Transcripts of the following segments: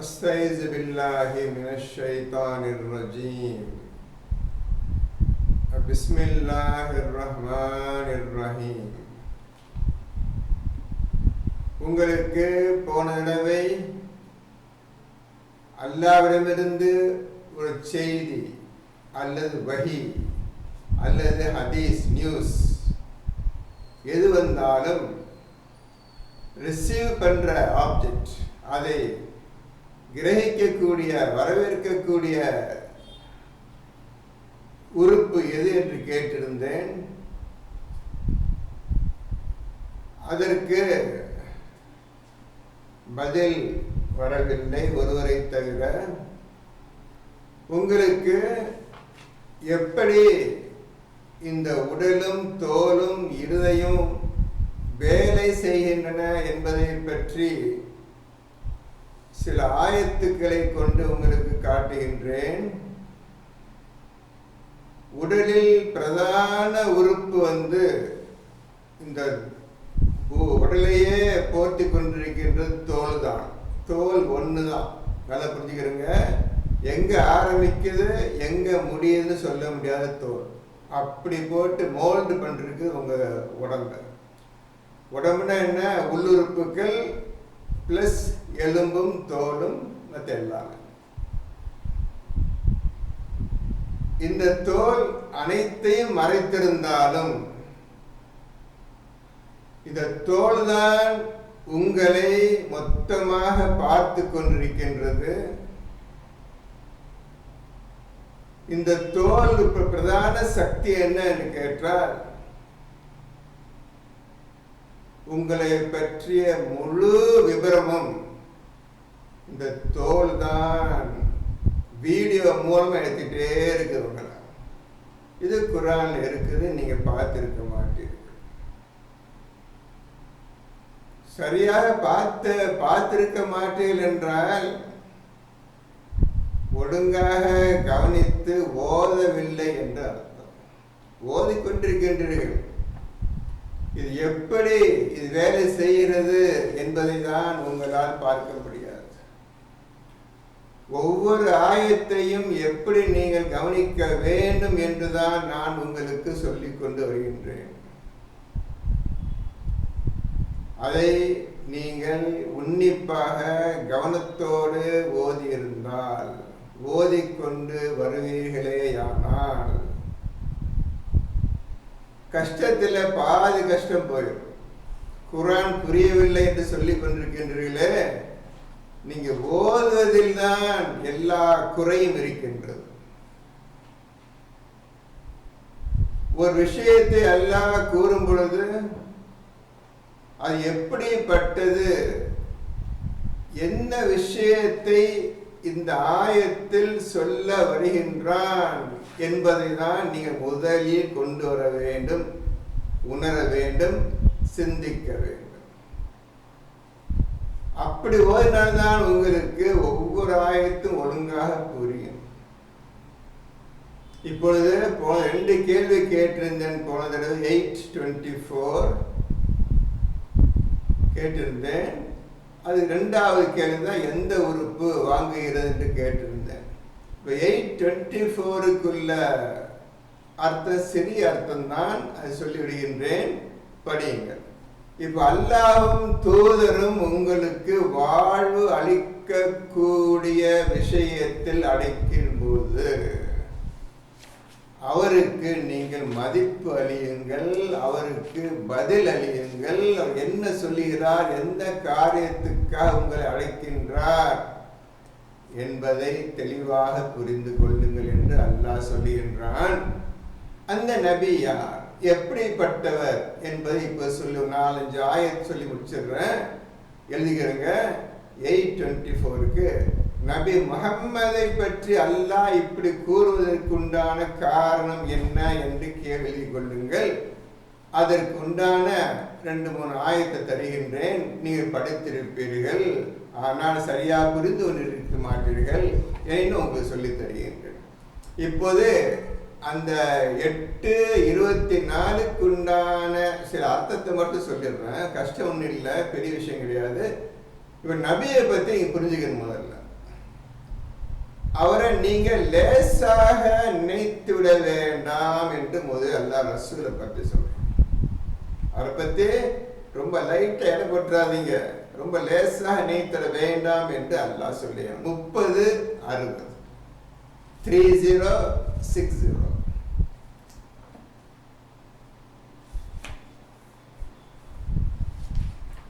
أستعيذ بالله من الشيطان الرجيم. بسم الله الرحمن الرحيم. உங்களுக்கு போன தடவை அல்லாஹ்விடமிருந்து ஒரு செய்தி அல்லது வஹி அல்லது ஹதீஸ் நியூஸ் எது வந்தாலும் ரிசீவ் பண்ற ஆப்ஜெக்ட், அதை கிரகிக்கக்கூடிய வரவேற்கக்கூடிய உறுப்பு எது என்று கேட்டிருந்தேன். அதற்கு பதில் வரவில்லை ஒருவரை தவிர. உங்களுக்கு எப்படி இந்த உடலும் தோலும் இருதயம் வேலை செய்கின்றன என்பதை பற்றி சில ஆயத்துக்களை கொண்டு உங்களுக்கு காட்டுகின்றேன். உடலில் பிரதான உறுப்பு இந்த உடலையே போர்த்தி கொண்டிருக்கின்றது தோல் தான். தோல் ஒன்று தான். நல்லா புரிஞ்சுக்கிறேங்க. எங்க ஆரம்பிக்குது எங்க முடியுதுன்னு சொல்ல முடியாத தோல். அப்படி போட்டு மோல்டு பண்ணிருக்கு உங்க உடம்பு. உடம்புனா என்ன? உள்ளுறுப்புகள் பிளஸ் எலும்பும் தோலும் மற்ற எல்லாமே. இந்த தோல் அனைத்தையும் மறைத்திருந்தாலும் இந்த தோல் தான் உங்களை மொத்தமாக பார்த்து கொண்டிருக்கின்றது. இந்த தோல் பிரதான சக்தி என்ன என்று கேட்டால், உங்களை பற்றிய முழு விபரமும் இந்த தோல் தான் வீடியோ மூலமா எடுத்துட்டே இருக்குது. இது குர்ஆன்ல இருக்குது, நீங்க பார்த்திருக்க மாட்டீர்கள். சரியாக பார்த்திருக்க மாட்டீர்கள் என்றால் ஒழுங்காக கவனித்து ஓதவில்லை என்று அர்த்தம். ஓதிக்கொண்டிருக்கின்றீர்கள். இது எப்படி இது வேலை செய்கிறது என்பதை தான் உங்களால் பார்க்க முடியாது. ஒவ்வொரு ஆயத்தையும் எப்படி நீங்கள் கவனிக்க வேண்டும் என்றுதான் நான் உங்களுக்கு சொல்லிக் கொண்டு வருகின்றேன். அதை நீங்கள் உன்னிப்பாக கவனத்தோடு ஓதியிருந்தால், ஓதிக்கொண்டு வருவீர்களேயானால் கஷ்டத்தில் பாதி கஷ்டம் போயிடும். குர்ஆன் புரியவில்லை என்று சொல்லிக் கொண்டிருக்கின்றீர்களே, நீங்க ஓதுவதில் தான் எல்லா குறையும் இருக்கின்றது. ஒரு விஷயத்தை அல்லாஹ் கூறும் பொழுது அது எப்படிப்பட்டது, என்ன விஷயத்தை இந்த ஆயத்தில் சொல்ல வருகின்றான் என்பதை தான் நீங்கள் முதலில் கொண்டு வர வேண்டும், உணர வேண்டும், சிந்திக்க வேண்டும். அப்படி ஓதினால்தான் உங்களுக்கு ஒவ்வொரு ஆயத்தும் ஒழுங்காக புரியும். இப்பொழுது ரெண்டு கேள்வி கேட்டிருந்தேன். போன தடவை 8:24 கேட்டிருந்தேன். அது ரெண்டாவது கேள்வி தான், எந்த உறுப்பு வாங்குகிறது என்று கேட்டிருந்தேன். இப்போ 8:24க்குள்ள அர்த்தம் சிறிய அர்த்தம் தான், அது சொல்லிவிடுகின்றேன், படியுங்கள். இப்ப அல்லாஹ்வும் தூதரும் உங்களுக்கு வாழ்வு அளிக்கக்கூடிய விஷயத்தில் அழைக்கும் போது அவருக்கு நீங்கள் மதிப்பு அளியுங்கள், அவருக்கு பதில் அளியுங்கள். அவர் என்ன சொல்லுகிறார், எந்த காரியத்துக்காக உங்களை அழைக்கின்றார் என்பதை தெளிவாக புரிந்து கொள்ளுங்கள் என்று அல்லாஹ் சொல்லுகின்றான். அந்த நபி யார், எப்படிப்பட்டவர் என்பதை இப்ப சொல்லு. 4-5 ஆயத் சொல்லி முடிச்சிடுறேன், எழுதிக்கிறேங்க. 8:24க்கு நபி முஹம்மதை பற்றி அல்லாஹ் இப்படி கூறுவதற்குண்டான காரணம் என்ன என்று எழுதி கொள்ளுங்கள். அதற்கு உண்டான 2-3 ஆயத்தை தருகின்றேன். நீங்கள் படித்திருப்பீர்கள், ஆனால் சரியா புரிந்து கொண்டிருக்க மாட்டீர்கள். ஏன்னு உங்களுக்கு சொல்லி தருகின்றேன். இப்போது அந்த 8:24க்கு உண்டான சில அர்த்தத்தை மட்டும் சொல்லிடுறேன். கஷ்டம் ஒன்றும் இல்லை, பெரிய விஷயம் கிடையாது. இப்போ நபியை பற்றி நீங்கள் புரிஞ்சுக்கணும். முதல்ல அவரை நீங்க லேசாக நினைத்து விட வேண்டாம் என்று முதல் அல்லாஹ் ரசூலை பற்றி சொல்றேன். அவரை பத்தி ரொம்ப லைட்டா இடம் போட்டுறாதீங்க, ரொம்ப லேசாக நினைத்திட வேண்டாம் என்று அல்லாஹ் சொல்லி 30-60 3060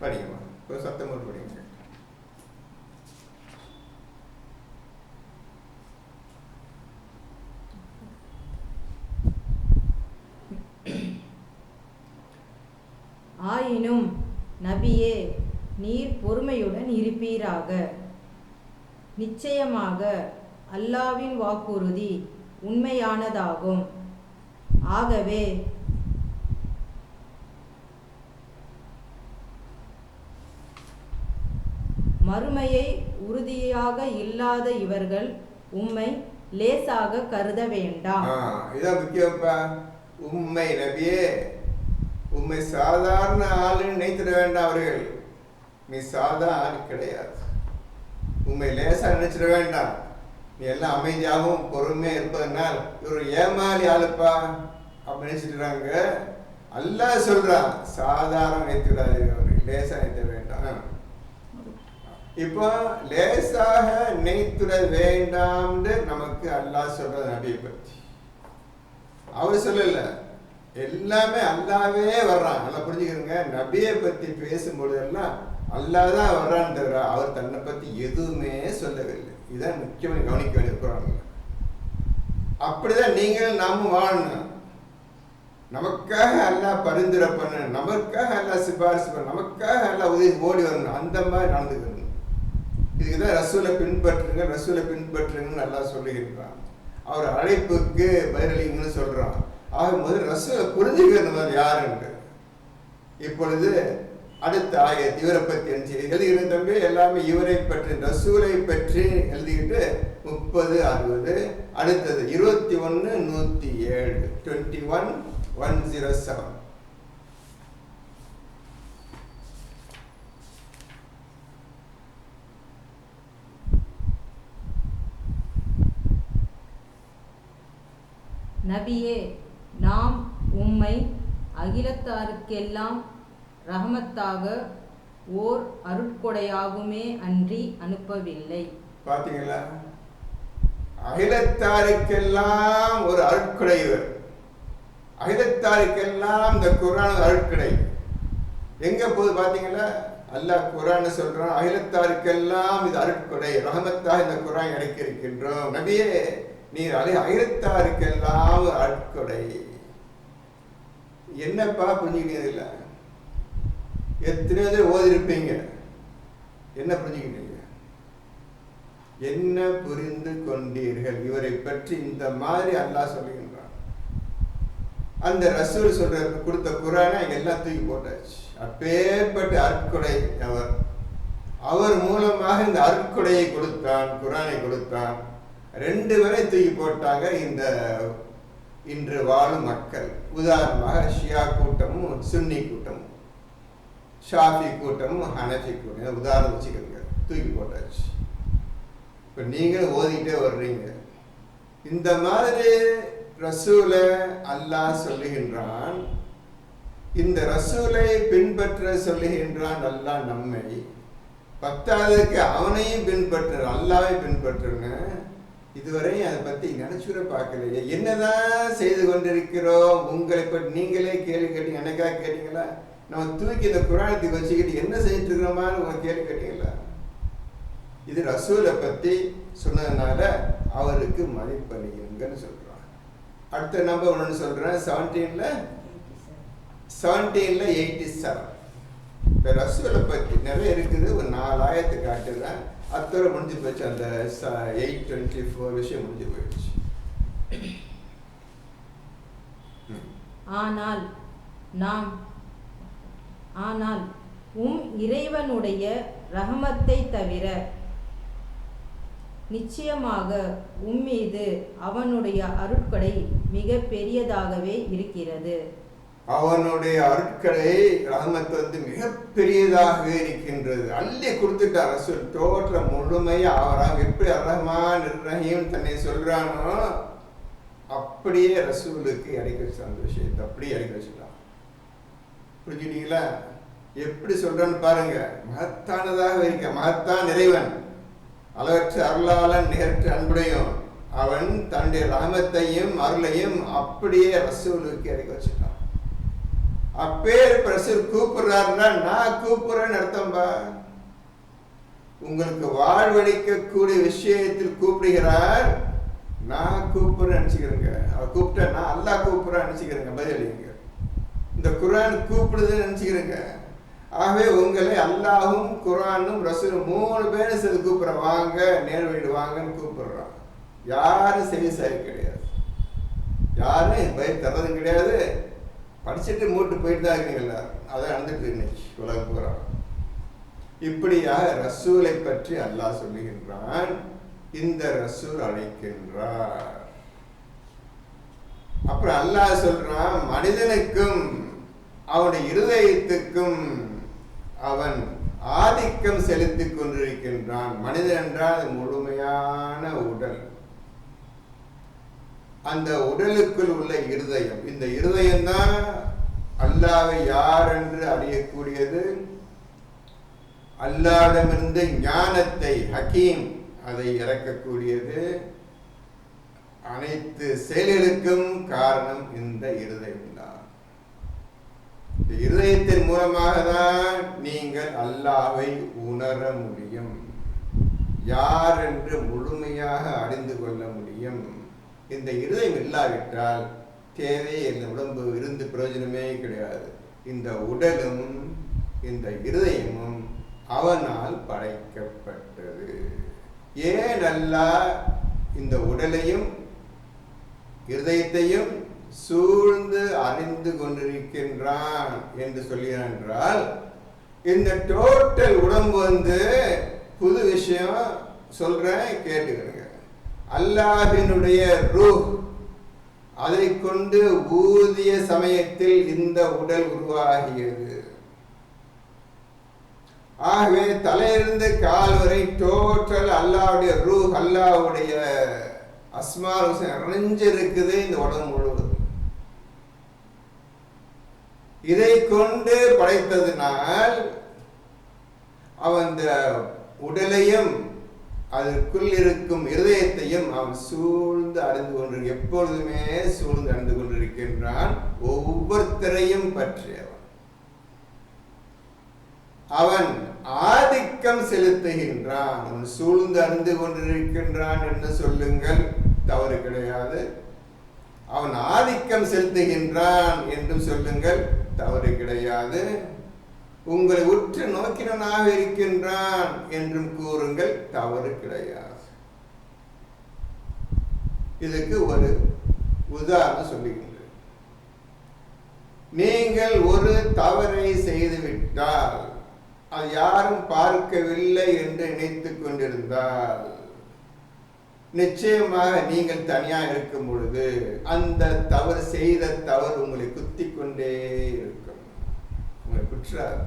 படிங்கம்மா, ஒரு சத்தம் போட்டு படிங்க. ஆயினும் நபியே, நீர் பொறுமையுடன் இருப்பீராக. நிச்சயமாக அல்லாஹ்வின் வாக்குறுதி உண்மையானதாகும். ஆகவே மறுமையை உறுதியாக இல்லாத இவர்கள் உம்மை லேசாக கருத வேண்டாம். இதான் முக்கியப்பா. உம்மை நபியே, உம்மை சாதாரண ஆளுன்னு நினைத்திட வேண்டாம். அவர்கள் நீ சாதாரண ஆள் கிடையாது, உண்மை லேசா நினைச்சிட வேண்டாம். நீ எல்லாம் அமைதியாகவும் பொறுமையா இருப்பதனால் இவர் ஏமாளி ஆளுப்பா அப்படி நினைச்சிட்டுறாங்க. அல்லாஹ் சொல்றான், சாதாரண நினைத்துடாது, லேசா நினைத்திட வேண்டாம். இப்போ லேசாக நினைத்துட வேண்டாம்னு நமக்கு அல்லாஹ் சொல்ற நபியை பற்றி அவர் சொல்லல, எல்லாமே அல்லாவே வர்றான். நல்லா புரிஞ்சுக்கிறீங்க. நபியை பத்தி பேசும்பொழுது எல்லாம் அல்லாஹ் தான் வர்றான்னு தவிர அவர் தன்னை பத்தி எதுவுமே சொல்லவில்லை. இதான் முக்கியமான கவனிக்க வேண்டிய குரான்ல. அப்படிதான் நீங்கள் நாமும் வாழணும். நமக்காக அல்லாஹ் பரிந்துரை பண்ண, நமக்காக அல்லாஹ் சிபாரிசு பண்ண, நமக்காக அல்லாஹ் உதவி ஓடி வரணும். அந்த மாதிரி நடந்துக்கணும். இதுக்குதான் ரசூலை பின்பற்றுங்க, ரசூலை பின்பற்றுங்கன்னு அல்லாஹ் சொல்லுகின்றான். அவர் அழைப்புக்கு பதிலளிங்கன்னு சொல்றான். ஆக முதல் ரசூலை புரிஞ்சுக்கிறது யாருன்னு. இப்பொழுது அடுத்த ஆயத் இவரை பற்றி எழுதிக்கிற தம்பி எல்லாமே இவரை பற்றி ரசூலை பற்றி எழுதிக்கிட்டு 30-60. அடுத்தது 21-107 21-107. நபியே, நாம் உம்மை அகிலத்தாருக்கெல்லாம் ரஹமத்தாக ஓர் அருட்கொடையாகுமே அன்றி அனுப்பவில்லை. பாத்தீங்களா? அகிலத்தாருக்கெல்லாம் ஒரு அருட்கொடை. அகிலத்தாருக்கெல்லாம் இந்த குர்ஆன் அருட்கொடை எங்க போது பாத்தீங்களா? அல்லாஹ் குர்ஆன் சொல்றான், அகிலத்தாருக்கெல்லாம் இது அருட்கொடை, ரஹமத்தாக இந்த குர்ஆன் இறக்கி இருக்கின்றோம். நபியே, நீர் அகிலத்தாருக்கெல்லாம் அருட்கொடை. என்னப்பா புரிஞ்சுக்கிட்டீங்க? இல்லை, எத்தனையோ பேர் ஓதிருப்பீங்க, என்ன புரிஞ்சுக்கிட்டீங்க? என்ன புரிந்து கொண்டீர்கள்? இவரை பற்றி இந்த மாதிரி அல்லாஹ் சொல்லுகின்றான். அந்த ரசூல் சொல்ற கொடுத்த குர்ஆனை எல்லாம் தூக்கி போட்டாச்சு. அப்பேற்பட்ட அருட்கொடை அவர் மூலமாக இந்த அருட்கொடையை கொடுத்தான், குர்ஆனை கொடுத்தான். 2 பேரை தூக்கி போட்டாங்க இந்த இன்று வாழும் மக்கள். உதாரணமாக ஷியா கூட்டமும் சுன்னி கூட்டமும், ஷாஃபி கூட்டமும் ஹனஃபி கூட்டம், உதாரணம் வச்சுக்கோங்க, தூக்கி போட்டாச்சு. இப்போ நீங்களும் ஓதிக்கிட்டே வர்றீங்க. இந்த மாதிரி ரசூலை அல்லாஹ் சொல்லுகின்றான். இந்த ரசூலை பின்பற்ற சொல்லுகின்றான் அல்லாஹ் நம்மை. 10வதுக்கு அவனையும் பின்பற்ற, அல்லாஹ்வை பின்பற்றுங்க. இதுவரை அதை பத்தி நினைச்சுட பார்க்கலையே. என்னதான் செய்து கொண்டிருக்கிறோம்? உங்களை பற்றி நீங்களே கேள்வி கேட்டீங்க. எனக்காக கேட்டீங்களா? நம்ம தூக்கி இந்த குர்ஆனை வச்சுக்கிட்டு என்ன செஞ்சுட்டு இருக்கிறோமான்னு உங்க கேள்வி கேட்டீங்களா? இது ரசூலை பத்தி சொன்னதுனால அவருக்கு மதிப்பளிங்கன்னு சொல்றான். அடுத்த நம்பர் ஒன்று சொல்றேன். 17-87. இப்போ ரசூலை பற்றி நிறைய இருக்குது. ஒரு 4 ஆயத்தை காட்டுறேன். அத்தோட முடிஞ்சு போச்சு. அந்த 8:24 விஷயம் முடிஞ்சு போயிடுச்சு. ஆனால் இறைவனுடைய ரஹமத்தை தவிர நிச்சயமாக உம்மீது அவனுடைய அருட்கொடை மிக பெரியதாகவே இருக்கிறது. அவனுடைய அருட்களை ரஹமத் மிகப்பெரியதாக இருக்கின்றது. அள்ளி கொடுத்துட்டார் ரசூல். டோட்டல் முழுமையா அவராக எப்படி ரஹ்மான் ரஹீம் தன்னை சொல்றானோ அப்படியே ரசூலுக்கு இறக்கி வச்சான். அந்த விஷயத்தை அப்படியே இறக்கி வச்சுட்டான். புரிஞ்சுட்டீங்களா? எப்படி சொல்றேன்னு பாருங்க. மகத்தானதாக இருக்க மகத்தான் இறைவன், அளவற்ற அருளாளன், நிகரற்ற அன்புடையும். அவன் தன்னுடைய ரஹமத்தையும் அருளையும் அப்படியே ரசூலுக்கு இறக்கி வச்சுட்டான். அப்பேர் ரசூல் கூப்பிடுறாருன்னா நான் கூப்பிடுறேன்னு அர்த்தம்பா. உங்களுக்கு வாழ்வழிக்கக்கூடிய விஷயத்தில் கூப்பிடுகிறார், நான் கூப்பிடுறேன் நினைச்சுக்கிறேங்க. அவர் கூப்பிட்டா நான் அல்லாஹ் கூப்பிடுறேன் நினைச்சுக்கிறேங்க. பதிலளிங்க. இந்த குர்ஆன் கூப்பிடுதுன்னு நினைச்சுக்கிறேங்க. ஆகவே உங்களை அல்லாஹும் குர்ஆனும் ரசூலும் 3 பேரும் சேர்ந்து கூப்பிடுற, வாங்க நேர் வழி வாங்கன்னு கூப்பிடுறான். யாரும் செவி சாய் கிடையாது, யாரும் பயிர் தர்றதும் கிடையாது. படிச்சுட்டு மூட்டு போயிட்டு தான் இருக்கீங்களா? அதான் நடந்துட்டு இன்னைக்கு உலகம் பூரா. இப்படியாக ரசூலை பற்றி அல்லாஹ் சொல்லுகின்றான். இந்த ரசூல் அழைக்கின்றார். அப்புறம் அல்லாஹ் சொல்றான், மனிதனுக்கும் அவனுடைய இருதயத்துக்கும் அவன் ஆதிக்கம் செலுத்திக் கொண்டிருக்கின்றான். மனிதன் என்றால் முழுமையான உடல். அந்த உடலுக்குள் உள்ள இருதயம், இந்த இருதயம் தான் அல்லாஹ்வை யார் என்று அறியக்கூடியது. அல்லாஹ்விடமிருந்து ஞானத்தை, ஹக்கீம், அதை இறக்கக்கூடியது. அனைத்து செயல்களுக்கும் காரணம் இந்த இருதயம் தான். இந்த இருதயத்தின் மூலமாக தான் நீங்கள் அல்லாஹ்வை உணர முடியும், யார் என்று முழுமையாக அறிந்து கொள்ள முடியும். இந்த இருதயம் இல்லாவிட்டால் தேவையே இல்லை, உடம்பு இருந்து பிரயோஜனமே கிடையாது. இந்த உடலும் இந்த இருதயமும் அவனால் படைக்கப்பட்டது. ஏன் அல்லாஹ் இந்த உடலையும் இருதயத்தையும் சூழ்ந்து அறிந்து கொண்டிருக்கின்றான் என்று சொல்கிறான் என்றால், இந்த டோட்டல் உடம்பு புது விஷயம் சொல்றேன், கேட்டுக்கிறேங்க. அல்லாஹ்வினுடைய ரூஹ் அதை கொண்டு ஊதிய சமயத்தில் இந்த உடல் உருவாகியது. ஆகவே தலையிலிருந்து கால் வரை டோட்டல் அல்லாஹ்வுடைய ரூஹ், அல்லாஹ்வுடைய அஸ்மா நிறைஞ்சிருக்குது இந்த உடம்பு முழுவதும். இதை கொண்டு படைத்ததினால் அவன் இந்த உடலையும் அதற்குள் இருக்கும் இருதயத்தையும் அவன் சூழ்ந்து அறிந்து கொண்டு, எப்பொழுதுமே சூழ்ந்து அறிந்து கொண்டிருக்கின்றான். ஒவ்வொருத்தரையும் பற்றியவன் அவன் ஆதிக்கம் செலுத்துகின்றான். அவன் சூழ்ந்து அறிந்து கொண்டிருக்கின்றான் என்று சொல்லுங்கள், தவறு கிடையாது. அவன் ஆதிக்கம் செலுத்துகின்றான் என்றும் சொல்லுங்கள், தவறு கிடையாது. உங்களை உற்று நோக்கினனாக இருக்கின்றான் என்றும் கூறுங்கள், தவறு கிடையாது. இதுக்கு ஒரு உதாரணம் சொல்லுகின்றேன். நீங்கள் ஒரு தவறை செய்துவிட்டால், அது யாரும் பார்க்கவில்லை என்று நினைத்துக் கொண்டிருந்தால், நிச்சயமாக நீங்கள் தனியா இருக்கும் பொழுது அந்த தவறு செய்த தவறு உங்களை குத்தி கொண்டே இருக்கும். உங்களை குற்றாது.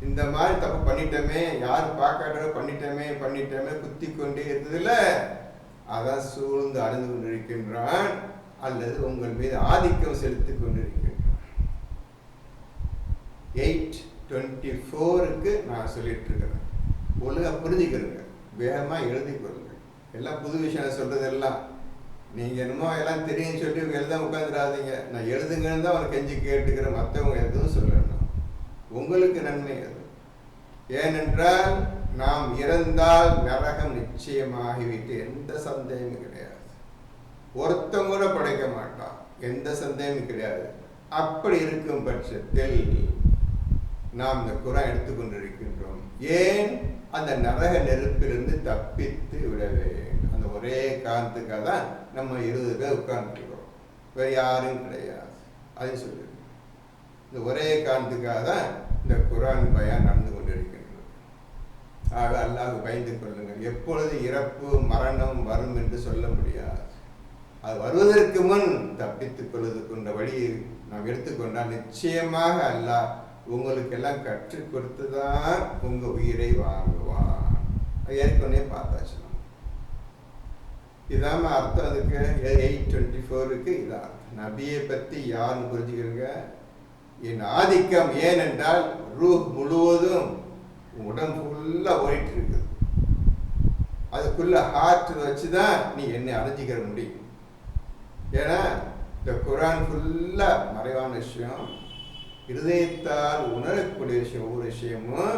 இந்த மாதிரி தப்பு பண்ணிட்டோமே, யாரும் பார்க்காத பண்ணிட்டோமே குத்தி கொண்டே இருந்ததுல, அதான் சூழ்ந்து அறிந்து கொண்டிருக்கின்றான், அல்லது உங்கள் மீது ஆதிக்கம் செலுத்திக் கொண்டிருக்கின்றான். 8:24 நான் சொல்லிட்டு இருக்கிறேன். ஒழுங்கா புரிஞ்சுக்கிறேங்க, வேகமா எழுதி கொள்ளுங்க. எல்லாம் புது விஷயம் சொல்றதெல்லாம் நீங்க என்னமோ எல்லாம் தெரியும் சொல்லி எழுத உட்காந்துடாதீங்க. நான் எழுதுங்கன்னு தான் அவனை கெஞ்சி கேட்டுக்கிறேன். மற்றவங்க எதுவும் சொல்லணும், உங்களுக்கு நன்மை அது. ஏனென்றால் நாம் இறந்தால் நரகம் நிச்சயமாகிவிட்டு எந்த சந்தேகமும் கிடையாது. ஒருத்தம் கூட படைக்க மாட்டான், எந்த சந்தேகமும் கிடையாது. அப்படி இருக்கும் பட்சத்தில் நாம் இந்த குர்ஆன் எடுத்துக்கொண்டிருக்கின்றோம். ஏன்? அந்த நரக நெருப்பிலிருந்து தப்பித்து விடவே. அந்த ஒரே காரணத்துக்காக தான் நம்ம 20 பேர் உட்கார்ந்துருக்கிறோம், வேறு யாரும் கிடையாது. அதை சொல்லு, இந்த ஒரே காரணத்துக்காக தான் இந்த குர்ஆன் பயான் நடந்து கொண்டிருக்கின்றது. ஆக அல்லாஹ்வுக்கு பயந்து கொள்ளுங்கள். எப்பொழுது இறப்பு மரணம் வரும் என்று சொல்ல முடியாது. அது வருவதற்கு முன் தப்பித்துக் கொள்வதற்குன்ற வழியை நாம் எடுத்துக்கொண்டால் நிச்சயமாக அல்லாஹ் உங்களுக்கெல்லாம் கற்றுக் கொடுத்துதான் உங்க உயிரை வாங்குவான். ஏற்கனவே பார்த்தாச்சு. இதாம அர்த்தம். அதுக்கு 8:24 இதான் நபியை பத்தி யாருன்னு புரிஞ்சுக்கிறீங்க. என் ஆதிக்கம் ஏனென்றால் ரூஹ் முழுவதும் உடம்பு ஃபுல்லா ஓடிட்டு இருக்குது. அதுக்குள்ள ஹார்ட் வச்சுதான் நீ என்னை அறிஞ்சிக்கிற முடியும். ஏன்னா இந்த குரான் ஃபுல்லா மறைவான விஷயம், இருதயத்தால் உணரக்கூடிய விஷயம். ஒவ்வொரு விஷயமும்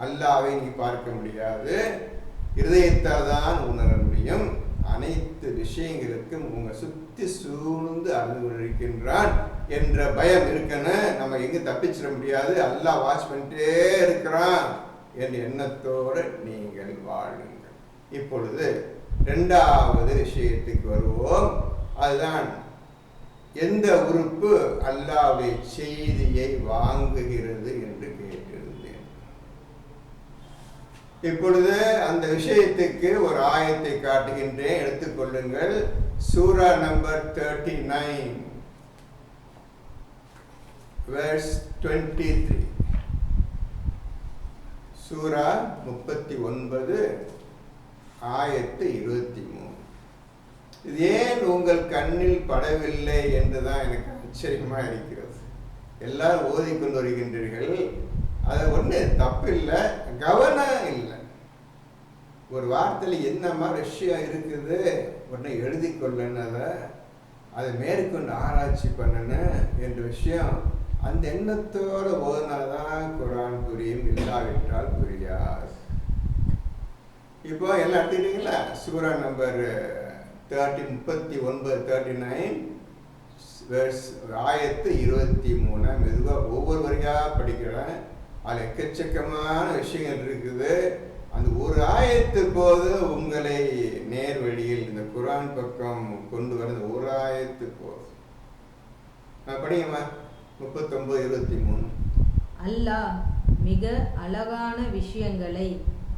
அல்லாஹ்வை நீ பார்க்க முடியாது, இருதயத்தால் தான் உணர முடியும். அனைத்து விஷயங்களுக்கும் உங்க சுத்தி சூழ்ந்து அனுபவிக்கின்றான் என்ற பயம் இருக்கணும். நம்ம எங்க தப்பிச்சிட முடியாது, அல்லாஹ் வாட்ச் பண்ணிட்டே இருக்கிறான் என்ற எண்ணத்தோடு நீங்கள் வாழுங்கள். இப்பொழுது இரண்டாவது விஷயத்துக்கு வருவோம். அதுதான் எந்த உறுப்பு அல்லாஹ்வுடைய செய்தியை வாங்குகிறது என்று கேட்டிருந்தேன். இப்பொழுது அந்த விஷயத்துக்கு ஒரு ஆயத்தை காட்டுகின்றேன், எடுத்துக்கொள்ளுங்கள். சூரா நம்பர் 39 verse 23. சூரா 39 ஆயத்து 23. இது ஏன் உங்கள் கண்ணில் படவில்லை என்றுதான் எனக்கு ஆச்சரியமா இருக்கிறது. எல்லாரும் ஓதிக்கொண்டு வருகின்றீர்கள், அது ஒண்ணு தப்பு இல்லை, கவனம் இல்லை. ஒரு வார்த்தையில் என்ன மாதிரி விஷயம் இருக்குது உடனே எழுதி கொள்ளணும், அதை மேற்கொண்டு ஆராய்ச்சி பண்ணணும் என்ற விஷயம் அந்த எண்ணத்தோடு ஓதுனாதான் குரான் புரியும், இல்லாவிட்டால் புரியாது. இப்போ எல்லாம் எடுத்துக்கிட்டீங்களா? சூரா நம்பர் 39 ஆயத்து 23. மெதுவாக ஒவ்வொரு வரியாக படிக்கிறேன். அதில் எக்கச்சக்கமான விஷயங்கள் இருக்குது. அந்த ஒரு ஆயத்து போது உங்களை நேர் வழியில் இந்த குரான் பக்கம் கொண்டு வர்றது ஒரு ஆயத்து போது. நான் படிங்கம்மா. 39:23. அல்லாஹ் மிக அழகான விஷயங்களை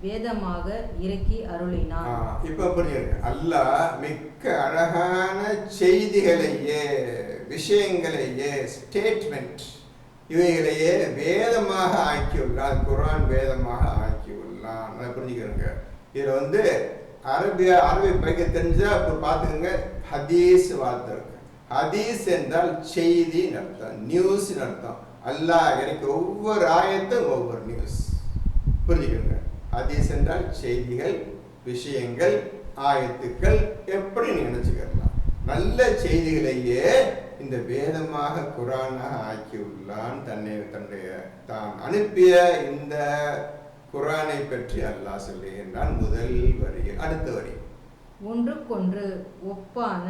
வேதமாக இறக்கி அருளினான். இப்ப புரியுது. அல்லாஹ் மிக்க அழகான செய்திகளையே, விஷயங்களையே, ஸ்டேட்மெண்ட் இவைகளையே வேதமாக ஆக்கியுள்ளான். குரான் வேதமாக ஆக்கியுள்ளான். அதை புரிஞ்சுக்கிறேங்க. இதுல அரபி படிக்க தெரிஞ்சா இப்போ பார்த்துக்கோங்க. ஹதீஸ் வார்த்தை இருக்கு. ஹதீஸ் என்றால் செய்தி அர்த்தம், நியூஸ் அர்த்தம். அல்லாஹ் எனக்கு ஒவ்வொரு ஆயத்தும் ஒவ்வொரு நியூஸ். புரிஞ்சுக்கிறேங்க. ஹதீஸ் என்றால் செய்திகள், விஷயங்கள், ஆயத்துக்கள், எப்படி நீ நினைச்சுக்கலாம். நல்ல செய்திகளையே இந்த வேதமாக குரானாக ஆக்கியுள்ளான். தான் அனுப்பிய இந்த குரானை பற்றி அல்லாஹ் சொல்லுகின்றான். முதல் வரி. அடுத்த வரி, ஒன்றுக்கொன்று ஒப்பான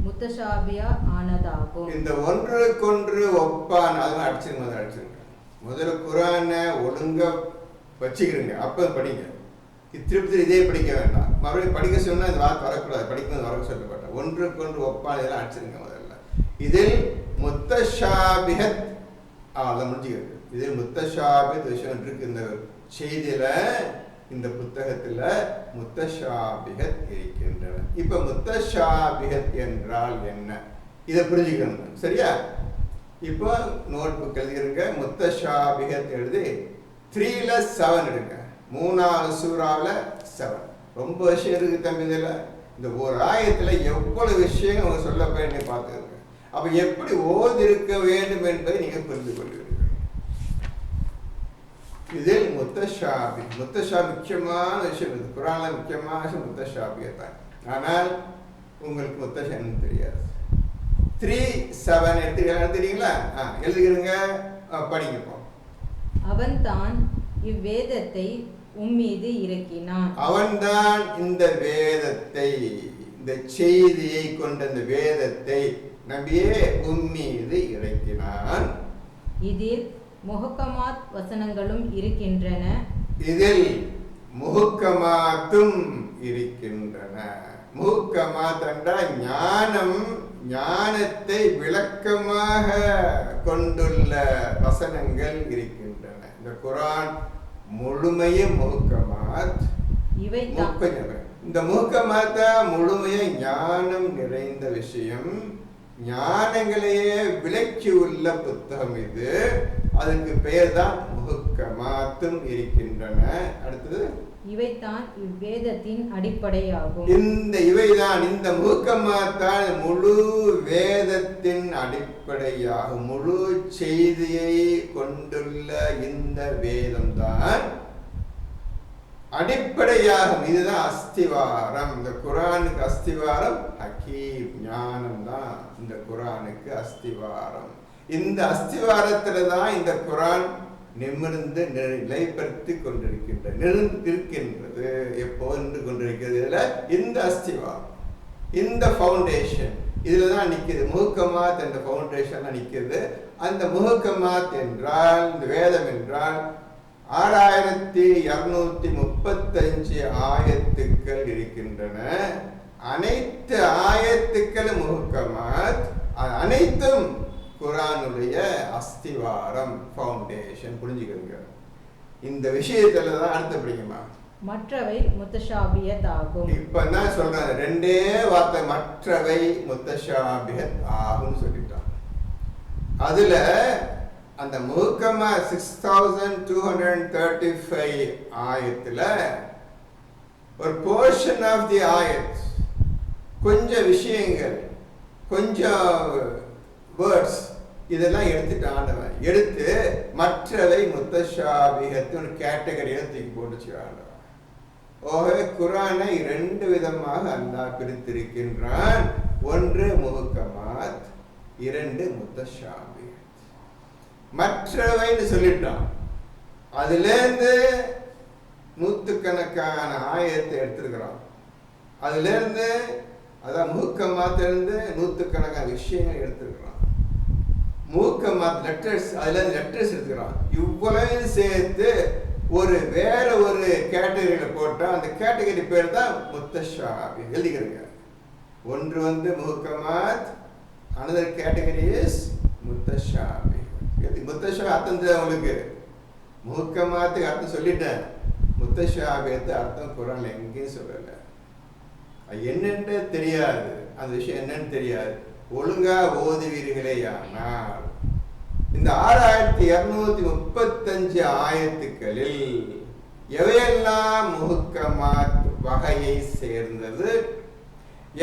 முத்தஷாபியா ஆனதாகும். இந்த ஒன்றுக்கொன்று ஒப்பான அதெல்லாம் அடிச்சிருங்க. முதல்ல குரானை ஒழுங்கா வச்சுக்கிறீங்க, அப்போ படிங்க. திருப்பி இதே படிக்க வேண்டாம். மறுபடியும் படிக்க சொன்னால் இந்த வார்த்தை வரக்கூடாது, படிக்கும்போது வர சொல்லப்பட்ட ஒன்றுக்கொன்று ஒப்பான இதெல்லாம் அடிச்சிருங்க முதல்ல. இதில் முத்தஷாபிஹத் அதை முடிஞ்சுக்கிறது. இதில் முத்தஷாபிஹத் விஷயம் இருக்கு. இந்த செய்தியில, இந்த புத்தகத்துல முத்தஷாபிஹத் இருக்கின்றன. இப்ப முத்தஷாபிஹத் என்றால் என்ன, இதை புரிஞ்சுக்கணும். சரியா? இப்போ நோட் புக் எழுதிருங்க. முத்தஷாபிஹத் எழுதி 3+7 எடுங்க. 3வது சூறாவில் 7. ரொம்ப விஷயம் இருக்கு தம்பி. இதில் இந்த ஒரு ஆயத்துல எவ்வளவு விஷயம் அவங்க சொல்ல போய் பார்த்துருங்க. அப்ப எப்படி ஓதி இருக்க வேண்டும் என்பதை நீங்க புரிந்து கொள்வீர்கள். இதில் முத்தஷாபி முக்கியமான விஷயம். இது குரான்ல முக்கியமான விஷயம் முத்தஷாபியத்தான். ஆனால் உங்களுக்கு முத்தஷாபின்னு தெரியாது. 3:7 எடுத்துக்கிறீங்களா? எழுதுகிறீங்க, படிங்கப்போ. அவன்தான் இவ்வேதத்தை உம்மீது இறக்கினான். அவன்தான் இந்த வேதத்தை, இந்த செய்தியை கொண்ட இந்த வேதத்தை நபியே உம்மீது இறக்கினான். இதில் முஹக்கமாத் வசனங்களும் இருக்கின்றன. இதில் முஹக்கமாத்தும் இருக்கின்றன. முஹக்கமாத் என்றால் ஞானம், ஞானத்தை விளக்கமாக கொண்டுள்ள வசனங்கள் இருக்கின்றன. இந்த குரான் முழுமையும் முஹக்கமாத். இந்த முஹக்கமாத் முழுமைய ஞானம் நிறைந்த விஷயம், ஞானங்களையே விளக்கி உள்ள புத்தகம் இது. அதுக்கு பெயர் தான் முஹக்கமாத்தும் இருக்கின்றன. அடுத்தது இவைதான் இவ்வேதத்தின் அடிப்படையாகும். இவைதான் இந்த முஹக்கமாத்தான் முழு வேதத்தின் அடிப்படையாகும். முழு செய்தியை கொண்டுள்ள இந்த வேதம் தான் அடிப்படையாகும். இதுதான் அஸ்திவாரம். இந்த குரானுக்கு அஸ்திவாரம் ஹக்கீம், ஞானம் தான் இந்த குரானுக்கு அஸ்திவாரம். இந்த அஸ்திவாரத்துல தான் இந்த குரான் நிமிர்ந்து நிலைப்படுத்தி கொண்டிருக்கின்றது. எப்போ நின்று கொண்டிருக்கிறது? இதுல இந்த அஸ்திவாரம், இந்த ஃபவுண்டேஷன் இதுல தான் நிற்கிறது. முஹக்கமாத் என்ற ஃபவுண்டேஷன் நிற்கிறது. அந்த முஹக்கமாத் என்றால், இந்த வேதம் என்றால் 6235 ஆயத்துக்கள் இருக்கின்றன. அனைத்து ஆயத்துக்களும் முஹக்கமாத், அனைத்தும் குரானுடைய அஸ்திவாரம், ஃபவுண்டேஷன். புரிஞ்சுக்கிறீங்க? இந்த விஷயத்துல தான் அடுத்த படிக்குமா, மற்றவை முத்தஷாபியத் ஆகும். இப்ப நான் சொல்றேன், ரெண்டே வார்த்தை, மற்றவை முத்தஷாபியத் ஆகும் சொல்லிட்டான். அதுல அந்த முஹக்கமா 6235 ஆயத்துல ஒரு போர்ஷன் ஆஃப் தி ஆயத், கொஞ்சம் விஷயங்கள், கொஞ்சம் வேர்ட்ஸ், இதெல்லாம் எடுத்துட்டு ஆண்டவன் எடுத்து மற்றவை முத்தஷாபிஹத் ஒரு கேட்டகரியை தூக்கி போட்டுச்சு ஆண்டவன். குரானை இரண்டு விதமாக அல்லாஹ் பிரித்திருக்கின்றான். ஒன்று முஹக்கமாத், இரண்டு முத்தஷாபிஹத். மற்றவைன்னு சொல்லிட்டான். அதுல இருந்து நூற்றுக்கணக்கான ஆயத்தை எடுத்திருக்கிறான். அதுல இருந்து அதான் முஹக்கமாத்திலிருந்து நூற்றுக்கணக்கான விஷயங்கள் எடுத்திருக்கிறான். முஹக்கமாத் லெட்டர்ஸ், அதுல இருந்து லெட்டர்ஸ் எடுத்துக்கிறான். இவ்வளவு சேர்த்து வேற ஒரு கேட்டகரியில போட்டா அந்த கேட்டகரி பேர் தான் முத்தஷாபி. எழுதிக்கிறீங்க. ஒன்று முஹக்கமாத், another category is முத்தஷாபி. முத்தஷாபி அர்த்தம் உங்களுக்கு முஹக்கமாத்துக்கு அர்த்தம் சொல்லிட்டேன். முத்தஷாபியத்து அர்த்தம் குரான்ல எங்கேயும் சொல்லல. என்னென்று தெரியாது, அந்த விஷயம் என்னன்னு தெரியாது. ஒழுங்கா ஓதுவீர்களே ஆனால் இந்த 6235 ஆயத்துக்களில் எவையெல்லாம் முஹக்கமாத் வகையை சேர்ந்தது,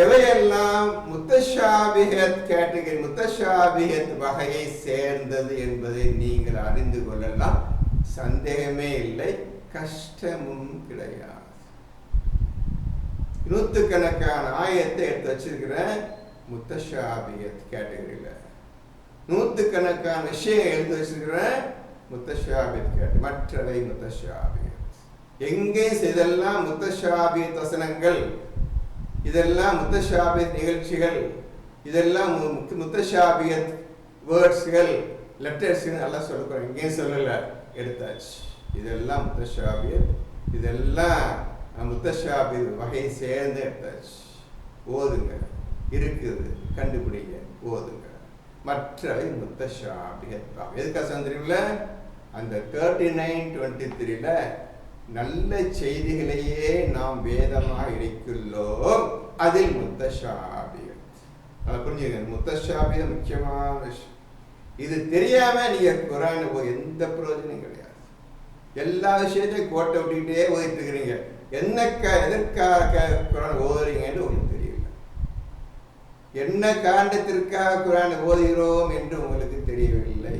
எவையெல்லாம் முத்தஷாபிஹத் கேட்டகரி, முத்தஷாபிஹத் வகையை சேர்ந்தது என்பதை நீங்கள் அறிந்து கொள்ளலாம். சந்தேகமே இல்லை, கஷ்டமும் கிடையாது. நூற்றுக்கணக்கான ஆயத்தை எடுத்து வச்சிருக்கிறேன் முத்தஷாபிஹத் கேட்டகரியில. நூற்றுக்கணக்கான விஷயம் எழுதி வச்சிருக்கிறேன் முத்தஷாபிஹத் கேட்டகரி. மற்றவை முத்தஷாபிஹத். எங்கே இதெல்லாம் முத்தஷாபிஹத் வசனங்கள், இதெல்லாம் முத்தஷாபிஹத் நிகழ்ச்சிகள், இதெல்லாம் முத்தஷாபிஹத் வேர்ட்ஸ்கள், லெட்டர்ஸ் எல்லாம் சொல்லுறோம். எங்கேயும் சொல்லல, எடுத்தாச்சு. இதெல்லாம் முத்தஷாபிஹத், இதெல்லாம் முத்தஷாபிஹத் வகை சேர்ந்து எடுத்தாச்சு. ஓதுங்க, இருக்குது, கண்டுபிடிங்க, ஓதுங்க. மற்றவை முத்தஷாபிஹத். எதுக்காக தெரியுமில்ல? அந்த 39:23 நல்ல செய்திகளையே நாம் வேதமாக இருக்கின்றோம். அதில் முத்தஷாபிஹத். புரிஞ்சுங்க, முத்தஷாபிஹத் முக்கியமான விஷயம். இது தெரியாம நீங்க குரான் போய் எந்த பிரயோஜனம் கிடையாது. எல்லா விஷயத்தையும் கோட்டை விட்டுக்கிட்டே ஓதிட்டு இருக்கிறீங்க. எதற்காக குரான் ஓதுறீங்கன்னு உங்களுக்கு தெரியல. என்ன காரணத்திற்காக குரான் ஓதுகிறோம் என்று உங்களுக்கு தெரியவில்லை.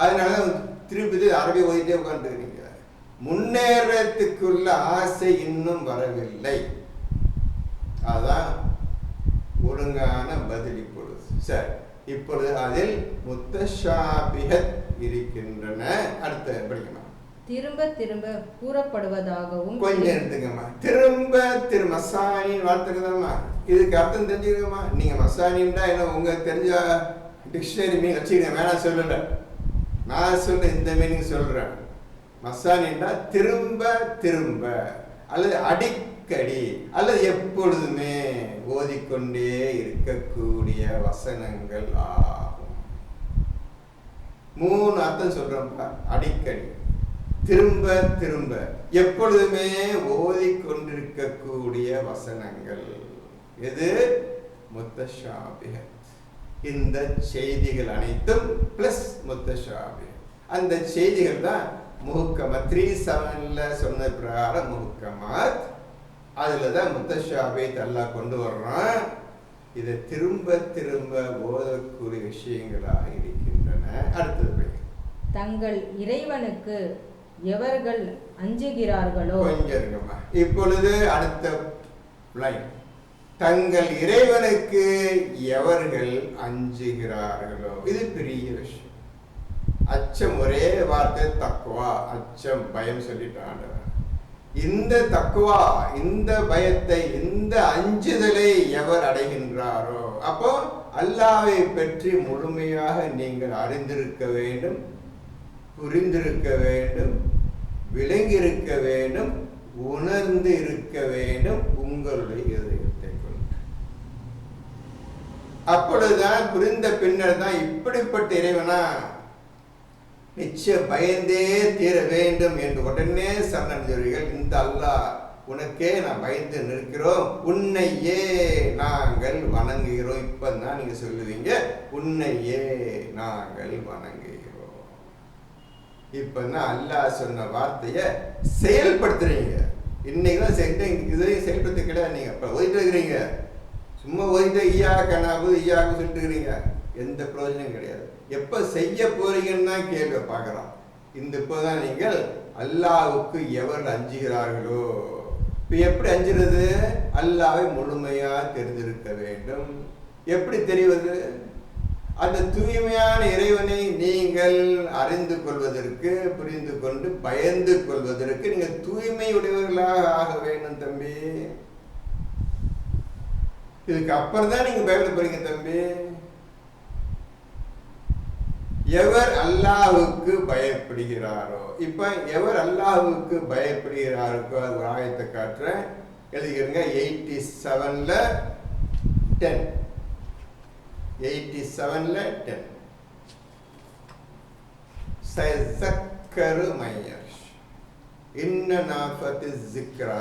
அதனால திருப்பி அரபி ஓதிட்டே உட்காந்துருக்கீங்க. முன்னேறத்துக்குள்ள ஆசை இன்னும் வரவில்லை. அதான் ஒழுங்கான பதில் இப்பொழுது. சரி, இப்பொழுது அதில் முத்தஷாபிஹத் இருக்கின்றன. அடுத்த படிக்கணும். திரும்ப திரும்ப கூறப்படுவதாகவும். கொஞ்சம் எடுத்துக்கம்மா. திரும்ப திரும்ப மசானின் வார்த்தைதாம்மா. இதுக்கு அர்த்தம் தெரிஞ்சுக்கமா. நீங்க மசானின்டா என்ன உங்க தெரிஞ்ச டிக்ஷனரி மீனிங் வச்சுக்கங்க. வேணாம் சொல்லல, நான் சொல்ற இந்த மீனிங் சொல்றேன். மசானின்டா திரும்ப திரும்ப அல்லது அடிக்கடி அல்லது எப்பொழுதுமே ஓதிக்கொண்டே இருக்கக்கூடிய வசனங்கள் ஆகும். 3 அர்த்தம் சொல்றோம்ப்பா. அடிக்கடி, திரும்ப திரும்ப எப்பொழுதுமே ஓதிக்கொண்டிருக்கக்கூடிய வசனங்கள் எது? முத்தஷாபிஹத். இந்த செய்திகள் அனைத்தும் பிளஸ் முத்தஷாபிஹத். அந்த செய்திகள் தான் முஹ்கமத். 3:7 சொன்ன பிரகாரம் முஹ்கமத். அதுல தான் முத்தஷாபிஹத் அல்லாஹ் கொண்டு வர்றான். இதை திரும்ப திரும்ப ஓதக்கூடிய விஷயங்களாக இருக்கின்றன. அடுத்தது தங்கள் இறைவனுக்கு எவர்கள் அஞ்சுகிறார்களோ. கொஞ்சம் இருக்குமா. இப்பொழுது அடுத்த லைன், தங்கள் இறைவனுக்கு எவர்கள் அஞ்சுகிறார்களோ. இது பெரிய விஷயம். அச்சம் ஒரே வார்த்தை தக்வா. அச்சம், பயம் சொல்லிட்டான். இந்த தக்வா, இந்த பயத்தை, இந்த அஞ்சுதலை எவர் அடைகின்றாரோ, அப்போ அல்லாஹ்வை பற்றி முழுமையாக நீங்கள் அறிந்திருக்க வேண்டும், புரிந்திருக்க வேண்டும், விளங்கியிருக்க வேண்டும், உணர்ந்து இருக்க வேண்டும் உங்களுடைய இதயத்தை கொண்டு. அப்பொழுதுதான், புரிந்த பின்னர் தான் இப்படிப்பட்ட இறைவனா நிச்சயம் பயந்தே தீர வேண்டும் என்று உடனே சரணடைவீர்கள். இந்த அல்லாஹ் உனக்கே நான் பயந்து நிற்கிறோம், உன்னையே நாங்கள் வணங்குகிறோம். இப்பதான் நீங்க சொல்லுவீங்க, உன்னையே நாங்கள் வணங்குகிறோம். இப்பதான் அல்லாஹ் சொன்ன வார்த்தையை செயல்படுத்துறீங்க. இன்னைக்குதான் இதையும் செயல்படுத்த கிடையாது. நீங்க இப்ப ஓதிட்டு இருக்கிறீங்க, சும்மா ஓதிட்டு ஈயாக்கு சொல்லிட்டு இருக்கிறீங்க, எந்த பிரயோஜனம் கிடையாது. எப்ப செய்ய போறீங்கன்னா கேள்வி பார்க்கலாம். இந்த இப்போதான் நீங்கள் அல்லாஹ்வுக்கு எவர் அஞ்சுகிறார்களோ. இப்ப எப்படி அஞ்சுறது? அல்லாஹ்வை முழுமையா தெரிந்திருக்க வேண்டும். எப்படி தெரிவது? அந்த தூய்மையான இறைவனை நீங்கள் அறிந்து கொள்வதற்கு, புரிந்து கொண்டு பயந்து கொள்வதற்கு நீங்க தூய்மையுடையவர்களாக ஆக வேண்டும் தம்பி. இதுக்கு அப்புறம் தான் நீங்க பயப்பட போறீங்க தம்பி. எவர் அல்லாஹ்வுக்கு பயப்படுகிறாரோ, இப்ப எவர் அல்லாஹ்வுக்கு பயப்படுகிறாருக்கோ அது ஆயத்தை காட்டுறேன், எழுதிக்கிறங்க. 87ல 10. 87ல 10. சயஸக்கரு மையஷ் இன்ன நாஃபத்தி ஸிக்ரா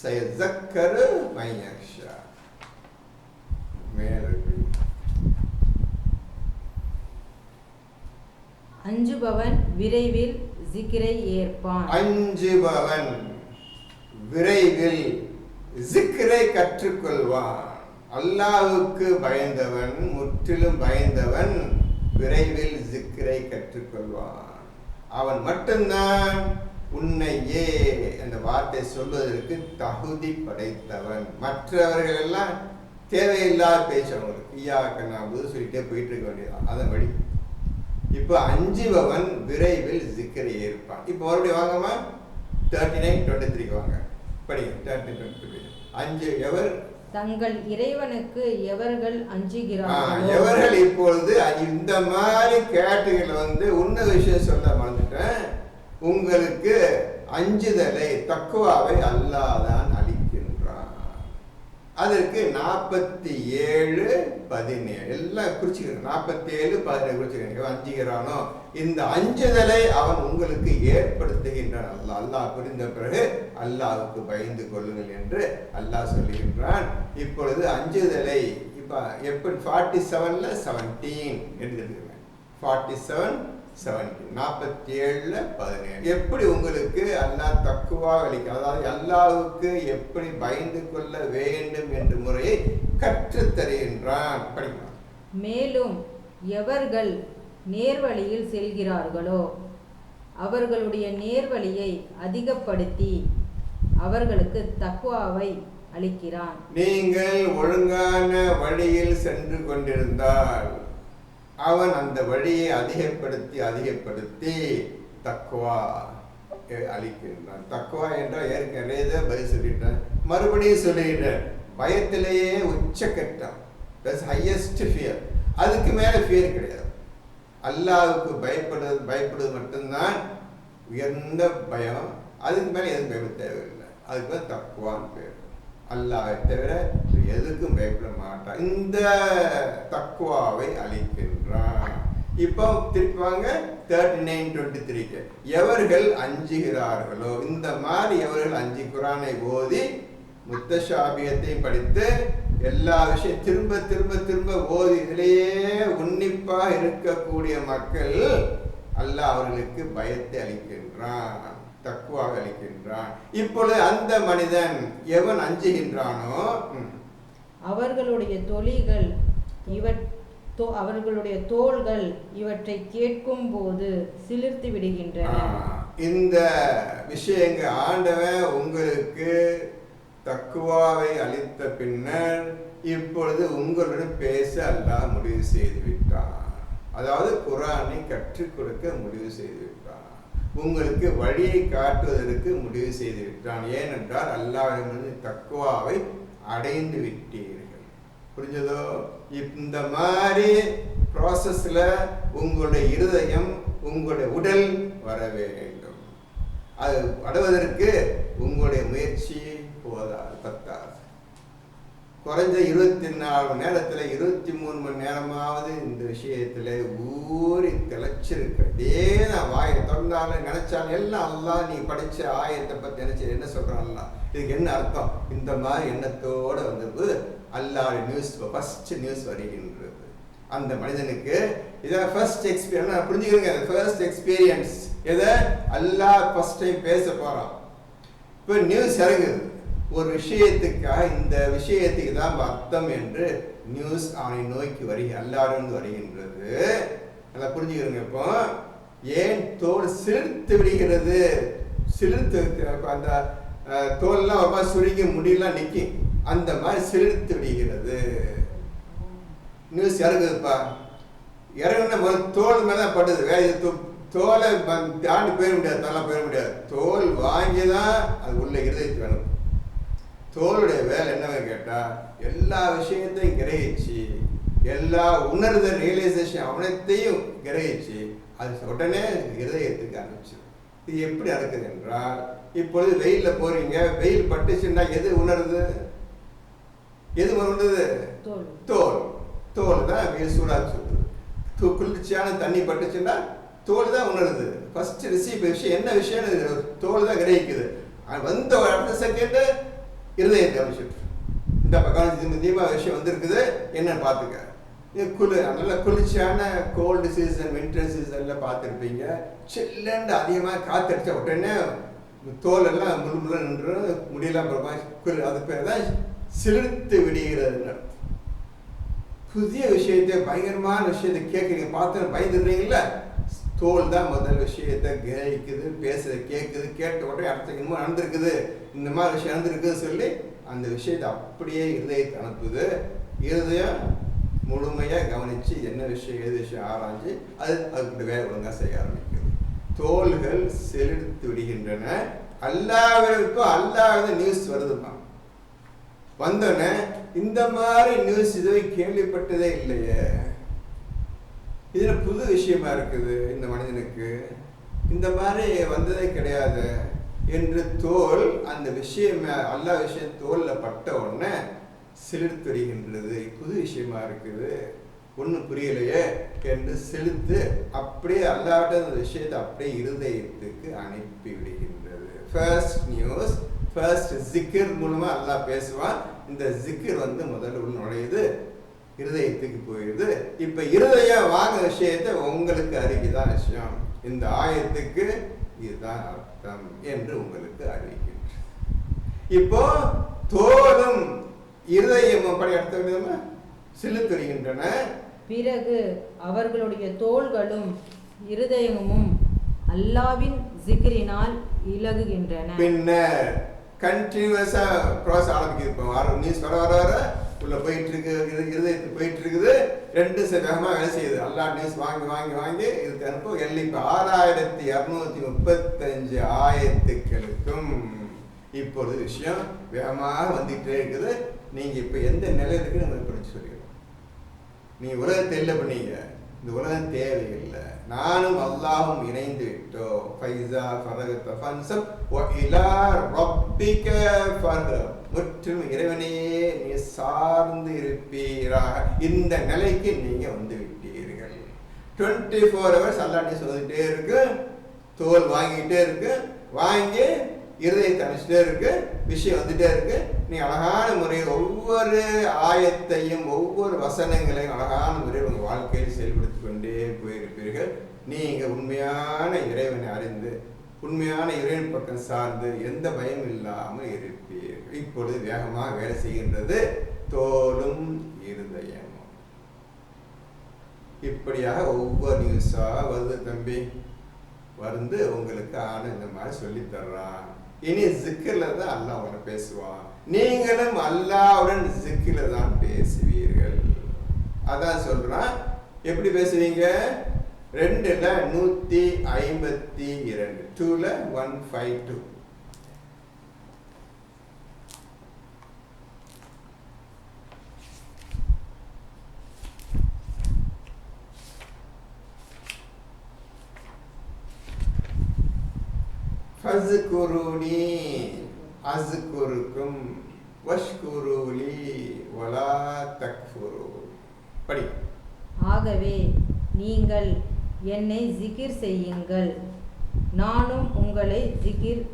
சயஸக்கரு மையஷா. மேல அஞ்சுபவன் விரைவில் ஜிக்ரை ஏற்பான். அஞ்சுபவன் விரைவில் ஜிக்ரை கற்றுக்கொள்வான். அல்லாஹ்வுக்கு பயந்தவன், முற்றிலும் பயந்தவன் விரைவில் ஜிக்ரை கற்றுக்கொள்வான். அவன் மட்டும்தான் உன்னையே அந்த வார்த்தை சொல்வதற்கு தகுதி படைத்தவன். மற்றவர்கள் எல்லாம் தேவையில்லாத பேச்சவங்களுக்கு ஈயாக்க நான் சொல்லிட்டே போயிட்டு இருக்க வேண்டியதான். அதன் வழி இப்போ அஞ்சுபவன் விரைவில் ஜிக்ரை ஏற்பான். இப்போ மறுபடியும் வாங்கம்மா 39:23 வாங்க, படிங்க. 39:23. அஞ்சு எவர் தங்கள் இறைவனுக்கு எவர்கள் அஞ்சுகிறார்களோ. எவர்கள் இப்பொழுது இந்த மாதிரி கேட்டுகளை உன்ன விஷயம் சொல்ல மறந்துட்டேன். உங்களுக்கு அஞ்சுதலை, தக்குவாவை அல்லாஹ் தான் அளிக்கின்றான். அதற்கு 47:17 எல்லாம் குறிச்சுக்கிறேன். 47:17 குறிச்சுக்கிறேன். அஞ்சுகிறானோ, இந்த அஞ்சுதலை அவன் உங்களுக்கு ஏற்படுத்துகின்றான். அல்லாஹ் புரிந்த பிறகு அல்லாஹ்வுக்கு பயந்து கொள்ளுங்கள் என்று அல்லாஹ் சொல்லுகின்றான். இப்பொழுது அஞ்சுதலை இப்ப எப்படி 47ல 17 எடுத்துக்கிறேன். 47:17 47:17 எப்படி உங்களுக்கு அல்லாஹ் தக்குவா அளிக்க, அதாவது அல்லாஹ்வுக்கு எப்படி பயந்து கொள்ள வேண்டும் என்ற முறையை கற்றுத் தருகின்றான். படிக்கலாம். மேலும் எவர்கள் நேர்வழியில் செல்கிறார்களோ அவர்களுடைய நேர்வழியை அதிகப்படுத்தி அவர்களுக்கு தக்வாவை அளிக்கிறான். நீங்கள் ஒழுங்கான வழியில் சென்று கொண்டிருந்தால் அவன் அந்த வழியை அதிகப்படுத்தி தக்வா அளிக்கின்றான். தக்வா என்றால் ஏற்கனவே பதில் சொல்லிட்டேன், மறுபடியும் சொல்லிட்டேன். பயத்திலேயே உச்சக்கட்டம், ஹையஸ்ட் ஃபியர். அதுக்கு மேல ஃபியர் கிடையாது. அல்லாஹ்வுக்கு பயப்படுவது மட்டும்தான் உயர்ந்த பயம். அதுக்கு மேல எதுவும் பயப்பட தேவையில்லை. அதுக்கு மேல தக்வான்னு பேர். அல்லாஹ்வை தவிர எதுக்கும் பயப்பட மாட்டான். இந்த தக்வாவை அளிக்கின்றான். இப்போ திருப்பாங்க 39:23 எவர்கள் அஞ்சுகிறார்களோ, இந்த மாதிரி எவர்கள் அஞ்சு குரானை ஓதி முத்தஷாபியத்தை படித்து எல்லா விஷயம் திரும்ப திரும்ப திரும்ப ஓதி இதிலேயே உன்னிப்பா இருக்கக்கூடிய மக்கள் அல்லாஹ் அவர்களுக்கு பயத்தை அளிக்கின்றான், தக்குவாக அளிக்கின்றான். இப்பொழுது அந்த மனிதன் எவன் அஞ்சுகின்றானோ அவர்களுடைய தொழில்கள் அவர்களுடைய தோள்கள் இவற்றை கேட்கும் போது சிலிர்த்து விடுகின்றன. இந்த விஷயங்கள் ஆண்டவன் உங்களுக்கு தக்குவாவை அளித்த பின்னர் இப்பொழுது உங்களுடன் பேச அல்லாஹ் முடிவு செய்து விட்டான். அதாவது குர்ஆனை கற்றுக் கொடுக்க முடிவு செய்து விட்டான், உங்களுக்கு வழியை காட்டுவதற்கு முடிவு செய்து விட்டான். ஏனென்றால் அல்லாஹ்விடமிருந்து தக்குவாவை அடைந்து விட்டீர்கள். புரிஞ்சதோ? இந்த மாதிரி ப்ராசஸ்ல உங்களுடைய இருதயம் உங்களுடைய உடல் வர வேண்டும். அது அடைவதற்கு உங்களுடைய முயற்சி போதாது, பத்தாது. குறைஞ்ச 24 மணி நேரத்தில் 23 மணி நேரமாவது இந்த விஷயத்துல ஊறி திளைச்சிருக்கு. அதே நான் வாயை திறந்தாலும் நினைச்சாலும் எல்லாம் அல்லாஹ் நீ படிச்ச ஆயத்தை பத்தி நினைச்சு என்ன சொல்றான் அல்லாஹ், இதுக்கு என்ன அர்த்தம், இந்த மாதிரி எண்ணத்தோட வந்தது அல்லாஹ் நியூஸ் ஃபர்ஸ்ட் நியூஸ் வருகின்றது. அந்த மனிதனுக்கு இதான் ஃபர்ஸ்ட் எக்ஸ்பீரியன்ஸ். புரிஞ்சுக்கிறீங்க, ஃபர்ஸ்ட் எக்ஸ்பீரியன்ஸ் எதை அல்லாஹ் ஃபர்ஸ்ட் டைம் பேச போறான். இப்போ நியூஸ் இறங்குது ஒரு விஷயத்துக்காக, இந்த விஷயத்துக்கு தான் அர்த்தம் என்று நியூஸ் அவனை நோக்கி அல்லாஹ்விலிருந்து வருகின்றது. நல்லா புரிஞ்சுக்கிறீங்க. இப்போ ஏன் தோல் சிலிர்த்து விடுகிறது, சிலிர்த்து அந்த தோல்லாம் ஒரு மாதிரி சுருங்கி முடியெல்லாம் நிற்கும், அந்த மாதிரி சிலிர்த்து விடுகிறது. நியூஸ் இறங்குதுப்பா, இறங்குன தோல் மேலே படுது, வேற தோலை தாண்டி போயிட முடியாது, தலை போயிட முடியாது. தோல் வாங்கி தான் அது உள்ள இருதயத்து வேணும். தோளுடைய வேலை என்னன்னு கேட்டா எல்லா விஷயத்தையும் கிரகிச்சு, எல்லா உணர்தல் ரியலைசேஷன் அவனத்தையும் கிரகிச்சு அது உடனே இருதயத்துக்கு அனுப்பிச்சிடும். இது எப்படி நடக்குது என்றால், இப்பொழுது வெயில்ல போறீங்க, வெயில் பட்டுச்சுன்னா எது உணருது, எது உணர்ந்தது? தோல். தோல் தான் வெயில் சூடாக சொல்லுது. குளிர்ச்சியான தண்ணி பட்டுச்சுன்னா தோல் தான் உணருது. ஃபர்ஸ்ட் ரிசீவ் விஷயம் என்ன விஷயம், தோல் தான் கிரகிக்குது. வந்த ஒரு அடுத்த செகண்ட் இருதயத்தை அமைச்சிட்டு இந்த பக்கம் தீபா விஷயம் வந்திருக்குது என்னன்னு பார்த்துக்க. நல்ல குளிர்ச்சியான கோல்டு சீசன், வின்டர் சீசன்ல பார்த்துருப்பீங்க, சில்லண்டு அதிகமாக காத்தடிச்சா உடனே தோல் எல்லாம் முழு நின்று முடியலாம், அது பேர் தான் சிலிர்த்து விடுகிறது. புதிய விஷயத்தை, பயங்கரமான விஷயத்தை கேட்குறீங்க, பார்த்து பயந்துடுறீங்கள, தோல் தான் முதல் விஷயத்தை கிரகிக்குது, பேசுறது கேட்குது, கேட்ட உடனே அடுத்த இன்னும் நடந்திருக்குது, இந்த மாதிரி விஷயம் நடந்திருக்குது சொல்லி அந்த விஷயத்தை அப்படியே இருதயத்தை அனுப்புது. இருதயம் முழுமையாக கவனித்து என்ன விஷயம் எது விஷயம் ஆராய்ஞ்சு அதுக்கு வேலை ஒழுங்காக செய்ய ஆரம்பிக்குது. தோள்கள் செலுத்து விடுகின்றன. அல்லாஹ்விற்கு நியூஸ் வருதுமா, வந்தோடனே இந்த மாதிரி நியூஸ் இதுவே கேள்விப்பட்டதே இல்லையே, இதுல புது விஷயமா இருக்குது இந்த மனிதனுக்கு, இந்த மாதிரி வந்ததே கிடையாது என்று தோல் அந்த விஷயம் அல்லாஹ் விஷயம் தோல்ல பட்ட உடனே செலுத்துடுகின்றது. புது விஷயமா இருக்குது, ஒன்றும் புரியலையே என்று செலுத்து அப்படியே அல்லாஹ்ட்ட அந்த விஷயத்தை அப்படியே இருதயத்துக்கு அனுப்பி விடுகின்றது. ஃபர்ஸ்ட் நியூஸ், ஃபர்ஸ்ட் ஜிக்கிர் மூலமா அல்லாஹ் பேசுவான். இந்த ஜிக்கிர் முதல்ல உள்ள நுழையுது, இருதயத்துக்கு போயிடுது. இப்ப இருதயம் வாங்க விஷயத்தை உங்களுக்கு அறிவிதான் விஷயம், இந்த ஆயத்துக்கு இதுதான் அர்த்தம் என்று உங்களுக்கு அறிவிக்கின்ற. இப்போ தோலும் இருதயமும் படி அடுத்த விதமா செலுத்துகின்றன. பிறகு அவர்களுடைய தோள்களும் இருதயமும் அல்லாஹ்வின் ஜிக்ரினால் இலகுகின்றன. பின்னர் கண்டினியூஸா ப்ராசஸ் ஆரம்பிக்குது. நியூஸ் வர வர வர உள்ள போயிட்டு இருக்கு, இருதயத்துக்கு போயிட்டு இருக்குது, ரெண்டு வேகமாக வேலை செய்யுது. அல்லாஹ் நியூஸ் வாங்கி வாங்கி வாங்கி இதுக்கு அனுப்ப எல்லாம் இப்போ 6235 ஆயத்துக்களுக்கும் இப்பொழுது விஷயம் வேகமாக வந்துகிட்டே இருக்குது. நீங்க இப்ப எந்த நிலையில இருக்குன்னு உங்களுக்கு படிச்சு சொல்லிடுறோம். நீ உலகத்தை இல்லை பண்ணீங்க, இந்த உலகம் தேவையில்லை, நானும் அல்லாஹும் இணைந்து விட்டோம். ஃபைஸா ஃபரகத ஃபன்சப் வ இலா ரப்பிக ஃபர்ஹப், முற்றிலும் இறைவனையே நீ சார்ந்து இருப்பீராக, இந்த நிலைக்கு நீங்க வந்து விட்டீர்கள். 24 hours அல்லாஹ் நீ சொல்லிட்டே இருக்கு, தோல் வாங்கிட்டே இருக்கு, வாங்கி இருதயத்தை அனுப்பிச்சிட்டே இருக்கு, விஷயம் வந்துட்டே இருக்கு. நீ அழகான முறையில் ஒவ்வொரு ஆயத்தையும் ஒவ்வொரு வசனங்களையும் அழகான முறையில் உங்கள் வாழ்க்கையில் செயல்படுத்தி கொண்டே போயிருப்பீர்கள். நீங்க உண்மையான இறைவனை அறிந்து உண்மையான இறைவன் பக்கம் சார்ந்து எந்த பயம் இல்லாமல் இருப்பீர்கள். இப்பொழுது வேகமாக வேலை செய்கின்றது தோலும் இருதயமும். இப்படியாக ஒவ்வொரு நியூஸா வருது தம்பி, வந்து உங்களுக்கு இந்த மாதிரி சொல்லி தர்றான். இனி ஜிக்கிர்ல தான் அல்லாஹ் உங்களை பேசுவான். நீங்களும் அல்லாஹ்வுடன் ஜிக்கிர்ல தான் பேசுவீர்கள். அதான் சொல்றான். எப்படி பேசுவீங்க? 2ல 152, 2ல 152. ஃபஸ்குருனி அஸ்குருக்கும் வஷ்குருலி வலா தக்ஃபுரு. படி. ஆகவே நீங்கள் என்னை ஜிகிர் செய்யுங்கள், நானும் உங்களை ஜிகிர்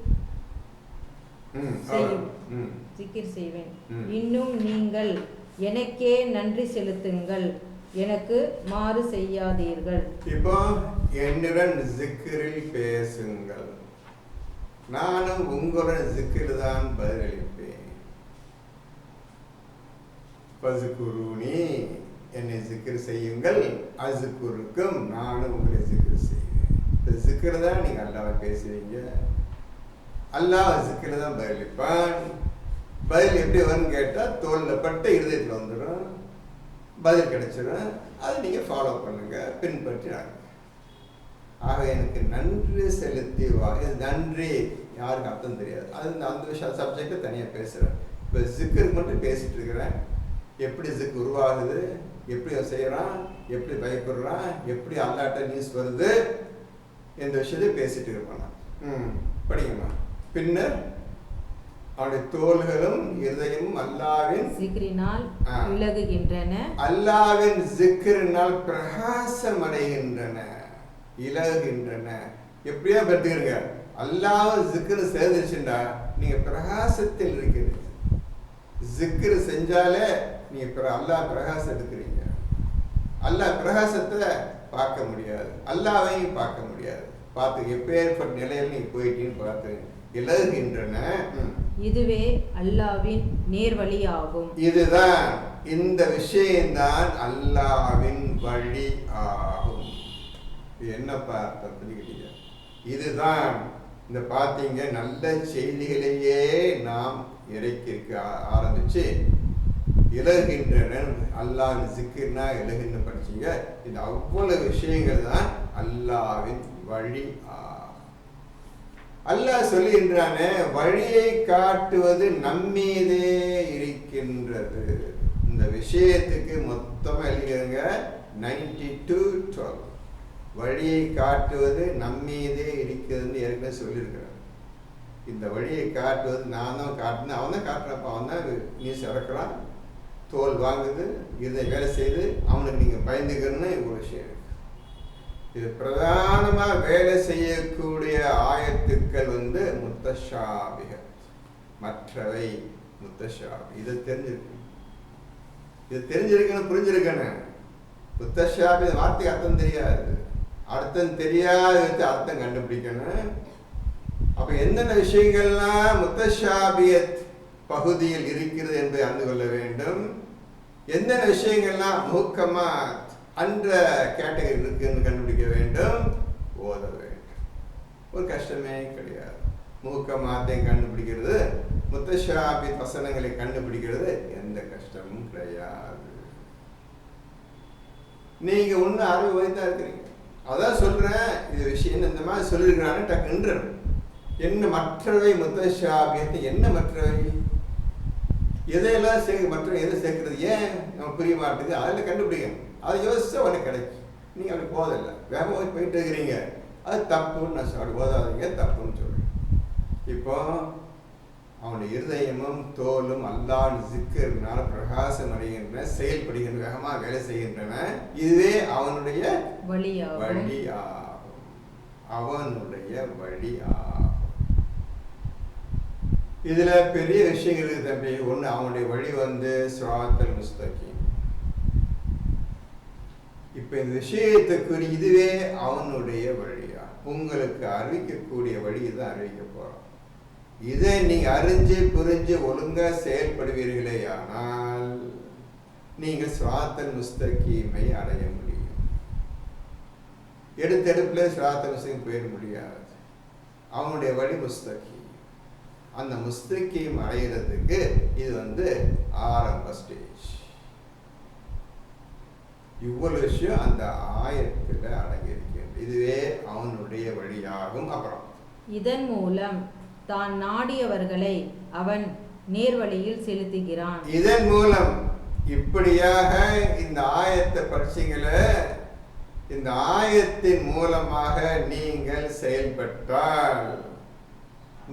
செய்வேன். இன்னும் நீங்கள் எனக்கே நன்றி செலுத்துங்கள், எனக்கு மாறு செய்யாதீர்கள். இப்போ என்னுடன் ஜிக்கிரில் பேசுங்கள், நானும் உங்களுடன் ஜிக்கிர் தான் பதிலளிப்பேன். ஃபஸ்குருனி என்னை ஜிக்கிர் செய்யுங்கள், அஸ்குருக்கும் நானும் உங்களை ஜிக்கிர் செய்வேன். இந்த ஜிக்கிர் தான் நீங்க அல்லாஹ்வை பேசுவீங்க, அல்லாஹ் ஜிக்கிர் தான் பதிலளிப்பான். பதில் எப்படி வரும்னு கேட்டா தோல்ல பட்ட இருதயத்தில் வந்துடும், பதில் கிடைச்சிடும். அதை நீங்க ஃபாலோ பண்ணுங்க, பின்பற்றி. ஆக எனக்கு நன்றி செலுத்தி நன்றி யாருக்கு அர்த்தம் தெரியாது, அது அந்த விஷயம் சப்ஜெக்டை தனியாக பேசுகிறேன். இப்போ ஜிக்கருக்கு மட்டும் பேசிட்டு இருக்கிறேன். எப்படி ஜிக் உருவாகுது, எப்படி செய்கிறான், எப்படி பயப்படுறான், எப்படி அல்லாட்ட நியூஸ் வருது, இந்த விஷயத்தை பேசிட்டு இருப்பான். படிங்கம்மா. பின்னர் அவனுடைய தோள்களும் இருதயமும் அல்லாவின் ஜிக்ரினால் விலகுகின்றன, அல்லாவின் ஜிக்ரினால் பிரகாசம் அடைகின்றன, இலகுகின்றன. எப்படியா பெற்றுக்கிறீங்க? அல்லாஹ் ஜிக்ரு சேர்ந்துச்சுண்டா நீங்க பிரகாசத்தில் இருக்கிறீங்க. ஜிக்ரு செஞ்சாலே நீங்க அல்லாஹ் பிரகாசம் எடுக்கிறீங்க. அல்லாஹ் பிரகாசத்தை பார்க்க முடியாது, அல்லாஹ்வையும் பார்க்க முடியாது. பார்த்து எப்பேற்பட்ட நிலையில் நீ போயிட்டீன்னு பார்த்து இலகுகின்றன. இதுவே அல்லாஹ்வின் நேர்வழி ஆகும். இதுதான், இந்த விஷயம்தான் அல்லாஹ்வின் வழி ஆகும். என்னப்பா அர்த்தம் புரிஞ்சுக்கிட்டீங்க? இதுதான் இந்த பார்த்தீங்க, நல்ல செய்திகளையே நாம் இறைக்க ஆரம்பிச்சு இலகுகின்றன. அல்லாஹ் ஜிக்கிர்னா இலகுன்னு படிச்சீங்க. இது அவ்வளவு விஷயங்கள் தான் அல்லாஹ்வின் வழி ஆகும். அல்லாஹ் சொல்லுகின்றானே, வழியை காட்டுவது நம்மீதே இருக்கின்றது. இந்த விஷயத்துக்கு மொத்தமா எழுதிங்க 92:12. வழியை காட்டுவது நம்மீதே இருக்கிறதுன்னு ஏற்கனவே சொல்லியிருக்கிறேன். இந்த வழியை காட்டுவது நான் தான் காட்டினேன், அவன் தான் காட்டுறப்ப, அவன் தான் நியூஸ் இறக்குறான், தோல் வாங்குது, இதை வேலை செய்து அவனுக்கு நீங்கள் பயந்துக்கிறன்னு ஒரு விஷயம் இருக்கு. இது பிரதானமாக வேலை செய்யக்கூடிய ஆயத்துக்கள் முத்தஷாபிகள், மற்றவை முத்தஷாபி. இதை தெரிஞ்சிருக்கணும், இது தெரிஞ்சிருக்கணும், புரிஞ்சிருக்கணும். முத்தஷாபி வார்த்தைக்கு அர்த்தம் தெரியாது, அர்த்தம் தெரியாத அர்த்தம் கண்டுபிடிக்கணும். அப்ப என்னென்ன விஷயங்கள்லாம் முத்தஷாபியத் பகுதியில் இருக்கிறது என்பதை அறிந்து கொள்ள வேண்டும். என்னென்ன விஷயங்கள்லாம் முஹ்கமாத் அந்த கேட்டகரி இருக்குன்னு கண்டுபிடிக்க வேண்டும், ஓத வேண்டும். ஒரு கஷ்டமே கிடையாது. முஹ்கமாத்தையும் கண்டுபிடிக்கிறது, முத்தஷாபி வசனங்களை கண்டுபிடிக்கிறது எந்த கஷ்டமும் கிடையாது. நீங்க ஒண்ணு அறிவு வைத்தான் இருக்கிறீங்க. அதான் சொல்றேன், இது விஷயம் இந்த மாதிரி சொல்லியிருக்கிறான்னு டக்குன்ற என்ன மற்றவை முத்தஷாபியத்தை, என்ன மற்றவை, எதையெல்லாம் மற்றவை எதை சேர்க்கிறது, ஏன் நம்ம புரிய மாட்டேங்குது, அதில் கண்டுபிடிக்கணும். அதை யோசிச்சா உனக்கு கிடைக்கும். நீங்க அப்படி போதில்லை, வேகமாக போயிட்டு இருக்கிறீங்க, அது தப்புன்னு நான் அப்படி ஓதாதீங்க, தப்புன்னு சொல்றேன். இப்போ அவனுடைய அவனுடைய இருதயமும் தோலும் அல்லாஹ் ஜிக்கர்னால பிரகாசம் அடைகின்றன, செயல்படுகின்ற, வேகமாக வேலை செய்கின்றன. இதுவே அவனுடைய வழியாகும். அவனுடைய வழியாகும். இதுல பெரிய விஷயங்கள் இருக்கு தம்பி. ஒண்ணு, அவனுடைய வழி சிராத்தல் முஸ்தகீம். இப்ப இந்த விஷயத்துக்கு இதுவே அவனுடைய வழியா உங்களுக்கு அறிவிக்கக்கூடிய வழி தான் அறிவிக்க போறோம். இதை நீங்க அறிஞ்சு புரிஞ்சு ஒழுங்கா செயல்படுவீர்களே ஆனால் நீங்கள் சிராத்தல் முஸ்தகீமை அடைய முடியும். எடுத்தெடுப்புல சிராத்தல் முஸ்தகீம் போயிட முடியாது. அவனுடைய வழி முஸ்தகீம். அந்த முஸ்தகீம் அடைகிறதுக்கு இது ஆரம்ப ஸ்டேஜ். இவ்வளவு விஷயம் அந்த ஆயத்தில் அடங்கியிருக்கிறது. இதுவே அவனுடைய வழியாகும். அப்புறம் இதன் மூலம் தான் நாடியவர்களை அவன் நேர்வழியில் செலுத்துகிறான். இதன் மூலம் இப்படியாக இந்த ஆயத்தை படிச்சீங்களே, இந்த ஆயத்தின் மூலமாக நீங்கள் செயல்பட்டால்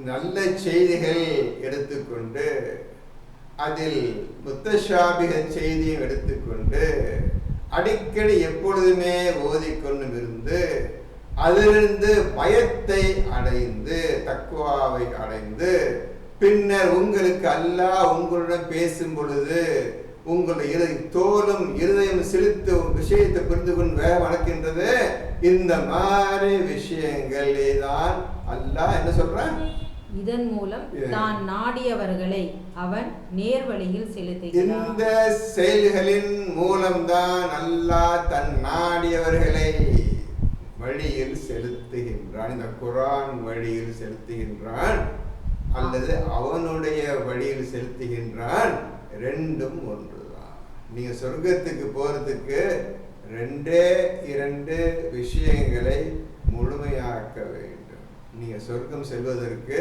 நல்ல செய்திகள் எடுத்துக்கொண்டு அதில் முத்தஷாபிக செய்தியும் எடுத்துக்கொண்டு அடிக்கடி எப்பொழுதுமே ஓதிக்கொண்டும் இருந்து அதிலிருந்து பயத்தை அடைந்து தக்வாவை அடைந்து பின்னர் உங்களுக்கு அல்லாஹ் உங்களுடன் பேசும் பொழுது உங்களுடைய தோலும் இருதயம் செலுத்தும் விஷயத்தை புரிந்து கொண்டு வேக வளர்க்கின்றது. இந்த மாதிரி விஷயங்களே தான் அல்லாஹ் என்ன சொல்றான், இதன் மூலம் தான் நாடியவர்களை அவன் நேர்வழியில் செலுத்துகிறான். இந்த செயல்களின் மூலம்தான் அல்லாஹ் தன் நாடியவர்களை வழியில் செலுத்துகின்றான். இந்த குர்ஆன் வழியில் செலுத்துகின்றான் அல்லது அவனுடைய வழியில் செலுத்துகின்றான். ரெண்டும் ஒன்றுதான். நீங்க சொர்க்கத்துக்கு போறதுக்கு 2 விஷயங்களை முழுமையாக்க வேண்டும். நீங்க சொர்க்கம் செல்வதற்கு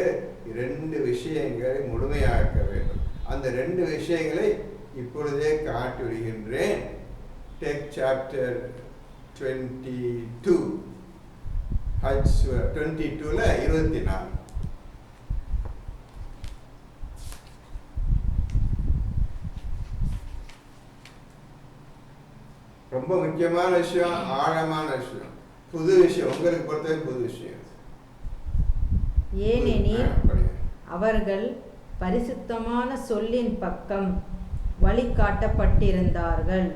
2 விஷயங்களை முழுமையாக்க வேண்டும். அந்த 2 விஷயங்களை இப்பொழுதே காட்டி விடுகின்றேன். டேக் சாப்டர் 22, ஹஜ் 22ல 24. ரொம்ப முக்கியமான விஷயம், ஆழமான விஷயம், புது விஷயம், உங்களுக்கு பொறுத்தவரை புது விஷயம். ஏனெனில் அவர்கள் பரிசுத்தமான சொல்லின் பக்கம் வழிகாட்டப்பட்டிருந்தார்கள்,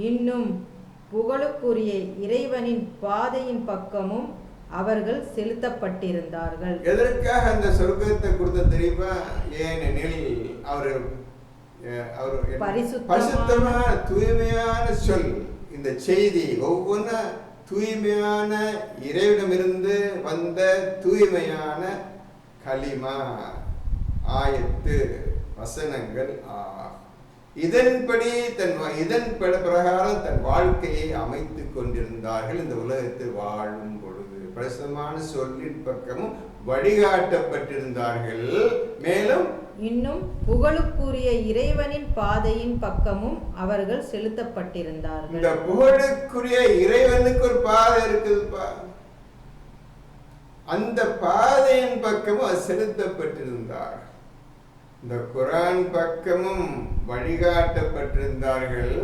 இன்னும் புகழுக்குரிய இறைவனின் பாதையின் பக்கமும் அவர்கள் செலுத்தப்பட்டிருந்தார்கள். எதற்காக அந்த சொர்க்கத்தை கொடுத்த தெரியுமா? ஏனெனில் அவர்கள் பரிசுத்தமான தூய்மையான சொல், இந்த செய்தி ஒவ்வொன்று தூய்மையான இறைவனிடமிருந்து வந்த தூய்மையான கலிமா, ஆயத்து, வசனங்கள் இதன்படி இதன் பிரகாரம் தன் வாழ்க்கையை அமைத்துக் கொண்டிருந்தார்கள். இந்த உலகத்தில் வாழும் பொழுது பரிசுத்தமான சொல்லின் பக்கமும் வழிகாட்டப்பட்டிருந்தார்கள். மேலும் இன்னும் புகழுக்குரிய இறைவனின் பாதையின் பக்கமும் அவர்கள் செலுத்தப்பட்டிருந்தார்கள். இந்த புகழுக்குரிய இறைவனுக்கு ஒரு பாதை இருக்குதுப்பா. அந்த பாதையின் பக்கமும் செலுத்தப்பட்டிருந்தார். இந்த குர்ஆன் பக்கமும் வழிகாட்டப்பட்டிருந்தார்கள்,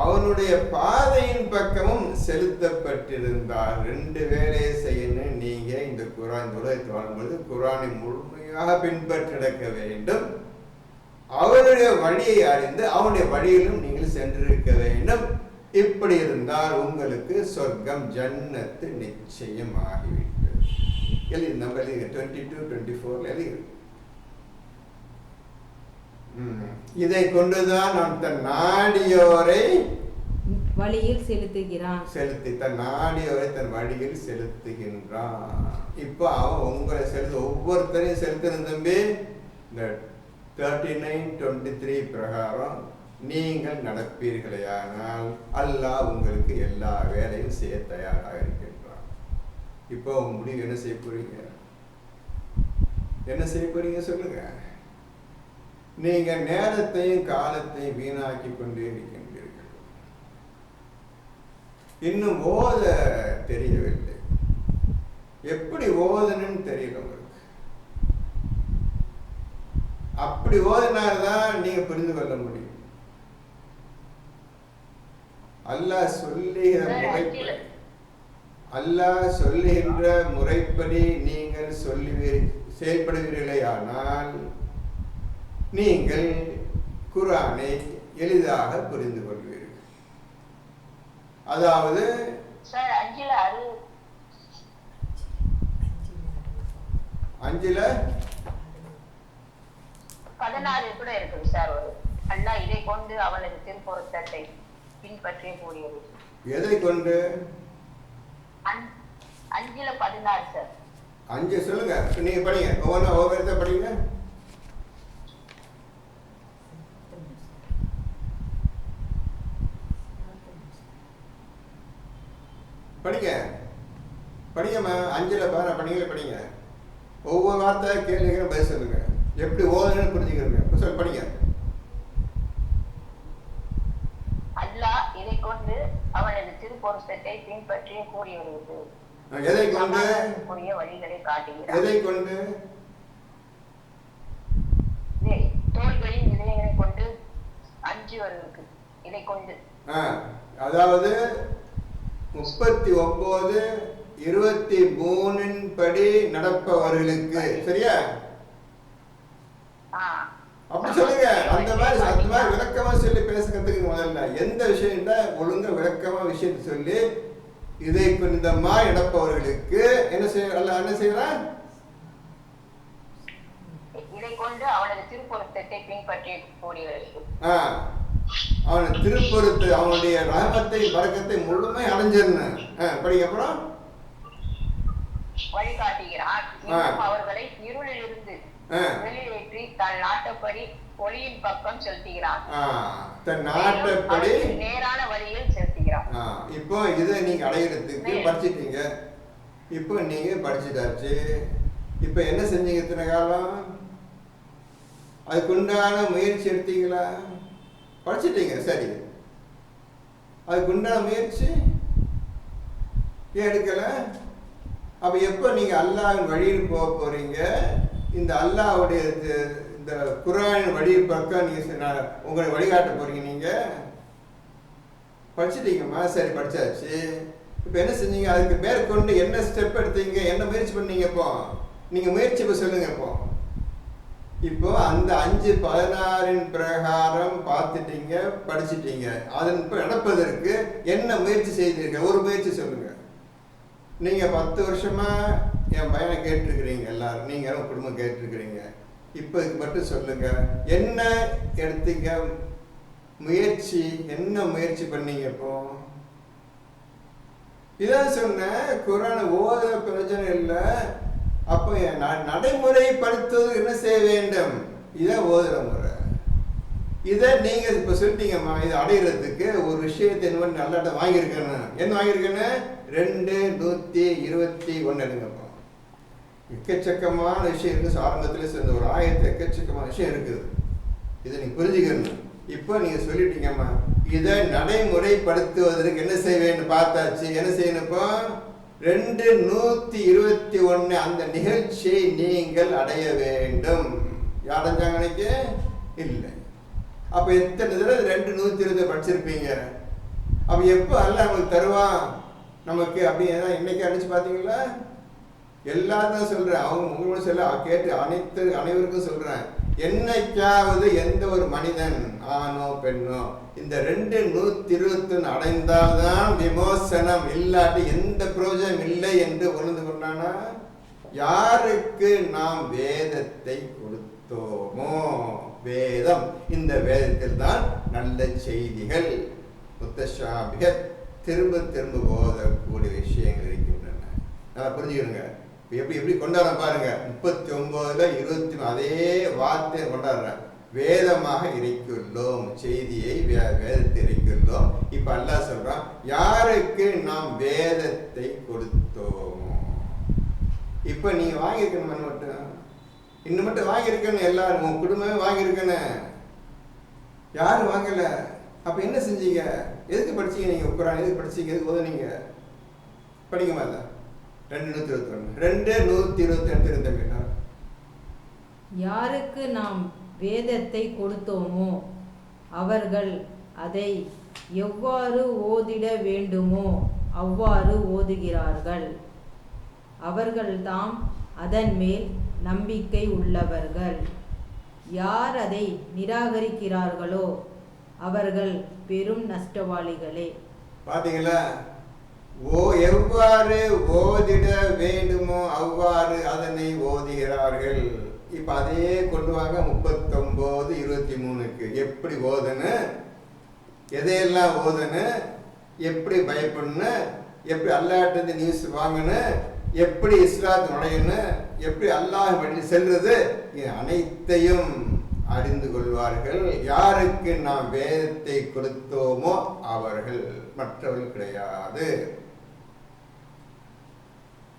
அவனுடைய பாதையின் பக்கமும் செலுத்தப்பட்டிருந்தார். 2 வேலையை செய்யணும். நீங்க இந்த குர்ஆன் உலகத்தில் வாழும்பொழுது குர்ஆனை முழுமையாக பின்பற்றிடக்க வேண்டும். அவருடைய வழியை அறிந்து அவனுடைய வழியிலும் நீங்கள் சென்றிருக்க வேண்டும். இப்படி இருந்தால் உங்களுக்கு சொர்க்கம் ஜன்னத்து நிச்சயம் ஆகிவிட்டது. எழுதி நம்ம 22, 24 எழுதி. இதை கொண்டுதான் நான் தன் நாடியோரை வழியில் செலுத்துகிறான். தன் நாடியோரை தன் வழியில் செலுத்துகின்றான். இப்போ அவன் உங்களை ஒவ்வொருத்தரையும் செலுத்தணும் தம்பி. இந்த 39:23 பிரகாரம் நீங்கள் நடப்பீர்களேயானால் அல்லாஹ் உங்களுக்கு எல்லா வேலையும் செய்ய தயாராக இருக்கின்றான். இப்போ உங்க முடிவு என்ன செய்ய போறீங்க? என்ன செய்ய போறீங்க சொல்லுங்க. நீங்க நேரத்தையும் காலத்தையும் வீணாக்கி கொண்டே இருக்கின்றீர்கள். இன்னும் ஓத தெரியவில்லை. எப்படி ஓதணும்னு தெரியல உங்களுக்கு. அப்படி ஓதினால்தான் நீங்க புரிந்து கொள்ள முடியும். அல்லாஹ் சொல்லுகின்ற முறைப்படி நீங்கள் செயல்படுவீர்களே ஆனால் நீங்கள் குர்ஆனை எளிதாக புரிந்து கொள்வீர்கள். அதாவது அஞ்சுல 16 கூட இருக்குது சார். ஒரு அல்லாஹ் இதை கொண்டு அவனது திருப்பொருத்தத்தை பின்பற்றிய கூடியது. எதை கொண்டு? 5:16 சார். 5 சொல்லுங்க, நீங்க படிங்க, ஒவ்வொரு படிங்க. படிங்கம்மா, 5ல் படிங்க. ஒவ்வொரு வார்த்தை கேள்விக்கிற பதில் சொல்லுங்க. எப்படி ஓதுன்னு புரிஞ்சுக்கிறீங்க. படிங்க. அல்லாஹ் இதை கொண்டு அவனது திருப்பொருத்தத்தை பின்பற்றிய கூடியவர்களுக்கு எதை கொண்டு? வழிகளை காட்டுகிறார். எதை கொண்டு? தோள்களின் இதயங்களை கொண்டு அஞ்சுவர்களுக்கு இதை கொண்டு. அதாவது 39:23 படி நடப்பவர்களுக்கு. சரியா? அப்படி சொல்லுங்க. அந்த மாதிரி விளக்கமா சொல்லி பேசுறதுக்கு முதல்ல எந்த விஷயம் ஒழுங்கா விளக்கமா விஷயத்தை சொல்லி இதை குறிந்தமா நடப்பவர்களுக்கு என்ன செய்யறான்? இதை கொண்டு அவனது திருப்பொருத்தத்தை பின்பற்றிய கூடியவர்களுக்கு அவன் திருப்பொருத்து அவனுடைய ரஹமத்தை பரக்கத்தை முழுமை அடைஞ்சிருந்தான். படிக்க அப்புறம் வழிகாட்டுகிறான். அவர்களை இருளில் இருந்து வெளியேற்றி தன் நாட்டப்படி ஒளியின் பக்கம் செலுத்துகிறான். தன் நாட்டப்படி நேரான வழியில் செலுத்துகிறான். இப்போ இதை நீங்க அடையிறதுக்கு படிச்சிட்டீங்க. இப்போ நீங்க படிச்சுட்டாச்சு. இப்போ என்ன செஞ்சீங்க? இத்தனை காலம் அதுக்குண்டான முயற்சி எடுத்தீங்களா? படிச்சிட்டீங்க, சரி. அதுக்குண்டான முயற்சி ஏன் எடுக்கல? அப்ப எப்ப நீங்க அல்லாஹ்வின் வழியில் போக போறீங்க? இந்த அல்லாஹ்வுடைய இந்த குர்ஆனின் வழி பக்கம் நீங்க உங்களை வழிகாட்ட போறீங்க. நீங்க படிச்சிட்டீங்கம்மா, சரி, படிச்சாச்சு. இப்ப என்ன செஞ்சீங்க? அதுக்கு மேற்கொண்டு என்ன ஸ்டெப் எடுத்தீங்க? என்ன முயற்சி பண்ணீங்க? இப்போ நீங்க முயற்சி இப்ப சொல்லுங்க. இப்போ அந்த 5:16 பிரகாரம் பார்த்துட்டீங்க, படிச்சிட்டீங்க. அதன் நடப்பதற்கு என்ன முயற்சி செய்தீர்கள்? ஒரு முயற்சி சொல்லுங்க. நீங்க 10 வருஷமா என் பையனை கேட்டிருக்கிறீங்க, எல்லாரும் நீங்க குடும்பம் கேட்டிருக்கிறீங்க. இப்போ இதுக்கு மட்டும் சொல்லுங்க, என்ன எடுத்தீங்க முயற்சி? என்ன முயற்சி பண்ணீங்க? இப்போ இதான் சொன்ன குர்ஆனை ஓத பிரயோஜனம் இல்லை. அப்போ நடைமுறைப்படுத்துவது என்ன செய்ய வேண்டும்? இதை ஓதுற முறை. இதை நீங்க இப்ப சொல்லிட்டீங்கம்மா. இதை அடைகிறதுக்கு ஒரு விஷயத்தை நல்லாட்ட வாங்கியிருக்கேன்னு. என்ன வாங்கியிருக்கேன்னு? 2:121 எடுங்கப்பா. எக்கச்சக்கமான விஷயம் இருக்கு. ஆரம்பத்துல சேர்ந்த ஒரு எக்கச்சக்கமான விஷயம் இருக்குது. இதை நீங்க புரிஞ்சுக்கணும். இப்போ நீங்க சொல்லிட்டீங்கம்மா. இதை நடைமுறைப்படுத்துவதற்கு என்ன செய்ய வேண்டும் பார்த்தாச்சு. என்ன செய்யணும்? இப்போ 2:121 அந்த நிகழ்ச்சியை நீங்கள் அடைய வேண்டும். அடைஞ்சாங்க அன்னைக்கு? இல்லை. அப்ப எத்தனை தடவை 2:120 படிச்சிருப்பீங்க. அப்ப எப்ப அல்லாஹ் உங்களுக்கு தருவான் நமக்கு? அப்படி இன்னைக்கு அடிச்சு பாத்தீங்களா? எல்லாரும் சொல்றேன், அவங்க உங்களோட சொல்ல கேட்டு அனைவருக்கும் சொல்றேன். என்னைக்காவது எந்த ஒரு மனிதன் ஆணோ பெண்ணோ இந்த 2:121 அடைந்தால்தான் விமோசனம், இல்லாட்டி எந்த பிரயோஜனம் இல்லை என்று உணர்ந்து கொண்டானா? யாருக்கு நாம் வேதத்தை கொடுத்தோமோ, வேதம், இந்த வேதத்தில் தான் நல்ல செய்திகள் முத்தஷாபிஹத் திரும்ப திரும்ப போதக்கூடிய விஷயங்கள் இருக்கின்றன. நல்லா புரிஞ்சுக்கணுங்க. எப்படி கொண்டாட பாருங்க. 39:20 அதே வார்த்தை கொண்டாடுறேன். வேதமாக இறைக்குள்ளோம், செய்தியை வேதத்தை இறைக்குள்ளோம். இப்ப அல்லாஹ் சொல்றான், யாருக்கு நாம் வேதத்தை கொடுத்தோமோ. இப்ப நீங்க வாங்கியிருக்கணும் மட்டும், இன்னும் மட்டும் வாங்கியிருக்கணும். எல்லாரும் உங்க குடும்பமே வாங்கியிருக்கணும். யாரும் வாங்கல. அப்ப என்ன செஞ்சீங்க? எதுக்கு படிச்சீங்க? நீங்க குர்ஆன் எதுக்கு படிச்சீங்க? எதுக்கு ஓதுனீங்க? படிக்க மாதிரி 2:121 2:122 யாருக்கு நாம் வேதத்தை கொடுத்தோமோ அவர்கள் அதை எவ்வாறு ஓதிட வேண்டுமோ அவ்வாறு ஓதுகிறார்கள். அவர்கள்தாம் அதன் மேல் நம்பிக்கை உள்ளவர்கள். யார் அதை நிராகரிக்கிறார்களோ அவர்கள் பெரும் நஷ்டவாளிகளே. பாத்தீங்களா? எவ்வாறு ஓதிட வேண்டுமோ அவ்வாறு அதனை ஓதுகிறார்கள். இப்ப அதையே கொண்டு வாங்க 39:23 எப்படி ஓதணும், எதையெல்லாம் ஓதணும், எப்படி பயப்படணும், எப்படி அல்லாஹ்ட்ட நியூஸ் வாங்கணும், எப்படி இஸ்லாத் நுழையணும், எப்படி அல்லாஹ் வழி செல்றது, இது அனைத்தையும் அறிந்து கொள்வார்கள். யாருக்கு நாம் வேதத்தை கொடுத்தோமோ அவர்கள், மற்றவர்கள் கிடையாது.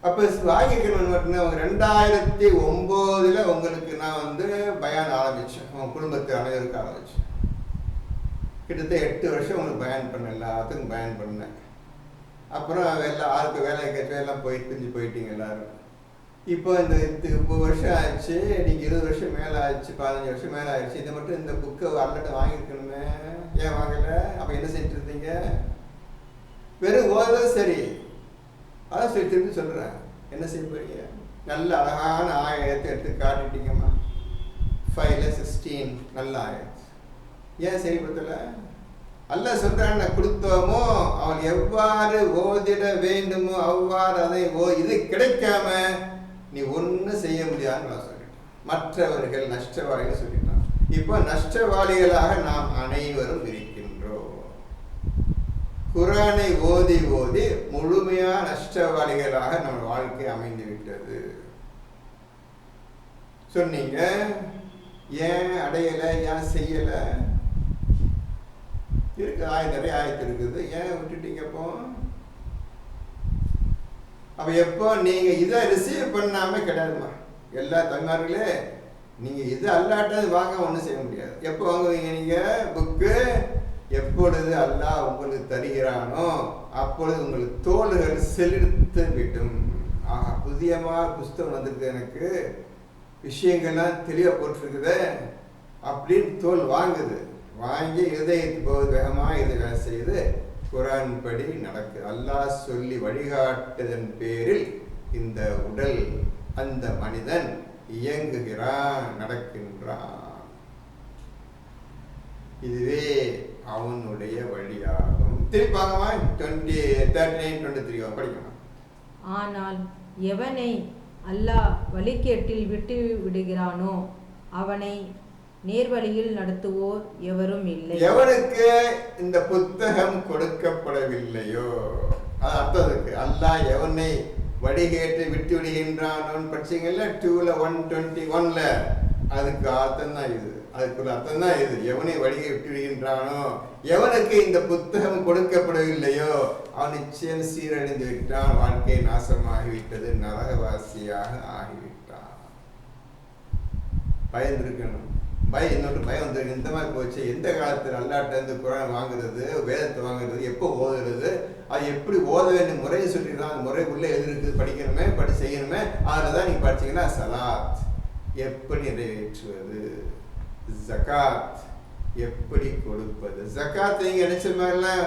அப்ப வாங்கிக்கணும் மட்டும். அவங்க 2009 உங்களுக்கு நான் பயான் ஆரம்பிச்சேன். உங்க குடும்பத்தை அனைவருக்கு ஆரம்பிச்சேன். கிட்டத்தட்ட 8 வருஷம் உங்களுக்கு பயன் பண்ண, எல்லாத்துக்கும் பயன் பண்ணேன். அப்புறம் எல்லாம் ஆளுக்கு வேலை கட்சி எல்லாம் பிரிஞ்சு போயிட்டீங்க எல்லாரும். இப்போ இந்த 30 வருஷம் ஆயிடுச்சு, நீங்க 20 வருஷம் மேல ஆயிடுச்சு, 15 வருஷம் மேல ஆயிடுச்சு. இதை மட்டும் இந்த புக்கை அல்லட்ட வாங்கிருக்கணுமே, ஏன் வாங்கல? அப்ப என்ன செஞ்சுட்டு இருந்தீங்க? வெறும் ஓதுறது சரி, அதான் சரி. திருப்பி சொல்றேன், என்ன செய்ய போறீங்க? நல்ல அழகான ஆயத்தை எடுத்து காட்டிட்டீங்கம்மா. 5:16 நல்ல ஆயத்து. ஏன் சரிப்படுத்தல? அல்லாஹ் சொல்றான், கொடுத்தோமோ அவன் எவ்வாறு ஓதிட வேண்டுமோ அவ்வாறு அதை இது கிடைக்காம நீ ஒன்னும் செய்ய முடியாதுன்னு நான் சொல்லிட்டேன். மற்றவர்கள் நஷ்டவாளிகள் சொல்லிட்டான். இப்போ நஷ்டவாளிகளாக நாம் அனைவரும் இருக்கின்றோம். குர்ஆனை ஓதி ஓதி முழுமையா நஷ்டவாளிகளாக நம்ம வாழ்க்கை அமைந்து விட்டது. சொன்னீங்க, ஏன் அடையல, ஏன் செய்யல? இருக்கு, நிறைய ஆயத்து இருக்குது, ஏன் விட்டுட்டீங்க? அப்ப எப்போ நீங்க இதை ரிசீவ் பண்ணாம கிடையாதுமா. எல்லா தன்னார்களே, நீங்க இது அல்லாட்டது வாங்க ஒன்றும் செய்ய முடியாது. எப்போ வாங்குவீங்க நீங்க புக்கு? எப்பொழுது அல்லாஹ் உங்களுக்கு தருகிறானோ அப்பொழுது உங்களுக்கு தோள்கள் செலுத்து விடும். ஆஹா, புதியமா புஸ்தகம் வந்திருக்கு, எனக்கு விஷயங்கள்லாம் தெளிவா போட்டிருக்குது அப்படின்னு தோல் வாங்குது. வாங்கி இதயத்து போது வேகமா இது வேலை செய்து குர்ஆன் படி நடக்குது. அல்லாஹ் சொல்லி வழிகாட்டுதன் பேரில் இந்த உடல், அந்த மனிதன் இயங்குகிறான், நடக்கின்றான். இதுவே அவனுடைய வழியாகும். திருப்பாங்கம்மா 39:23 படிக்கணும். ஆனால் எவனை அல்லாஹ் வழிகேட்டில் விட்டு விடுகிறானோ அவனை நேர்வழியில் நடத்துவோர் எவரும் இல்லை. எவனுக்கு இந்த புத்தகம் கொடுக்கப்படவில்லையோ, அது அர்த்தம் இருக்கு. அல்லாஹ் எவனை வழிகேட்டு விட்டு விடுகின்றானோன்னு படிச்சீங்கல்ல 2:121 அதுக்கு அர்த்தம் தான் இது. அதுக்குள்ள அர்த்தம் தான் இது. எவனை வழிகை விட்டு விடுகின்றானோ, எவனுக்கு இந்த புத்தகம் கொடுக்கப்படவில்லையோ அவன் நிச்சயம் சீரழிந்து விட்டான், வாழ்க்கை நாசமாகிவிட்டது, நரகவாசியாக ஆகிவிட்டான். பயந்துருக்கணும். இன்னொரு பயம் வந்துருக்கு. இந்த மாதிரி போச்சு. எந்த காலத்தில் அல்லாட்ட இருந்து குர்ஆன் வாங்குறது, வேதத்தை வாங்குறது, எப்போ ஓதுறது, அது எப்படி ஓத வேண்டிய முறையை சொல்லிடுறான். அந்த முறை உள்ள எது இருக்குது, படிக்கணுமே, படி செய்யணுமே. அதில் தான் நீங்கள் படிச்சீங்கன்னா சலாத் எப்படி நிறைவேற்றுவது, ஜகாத் எப்படி கொடுப்பது. ஜகாத் நீங்க நினைச்ச மாதிரிலாம்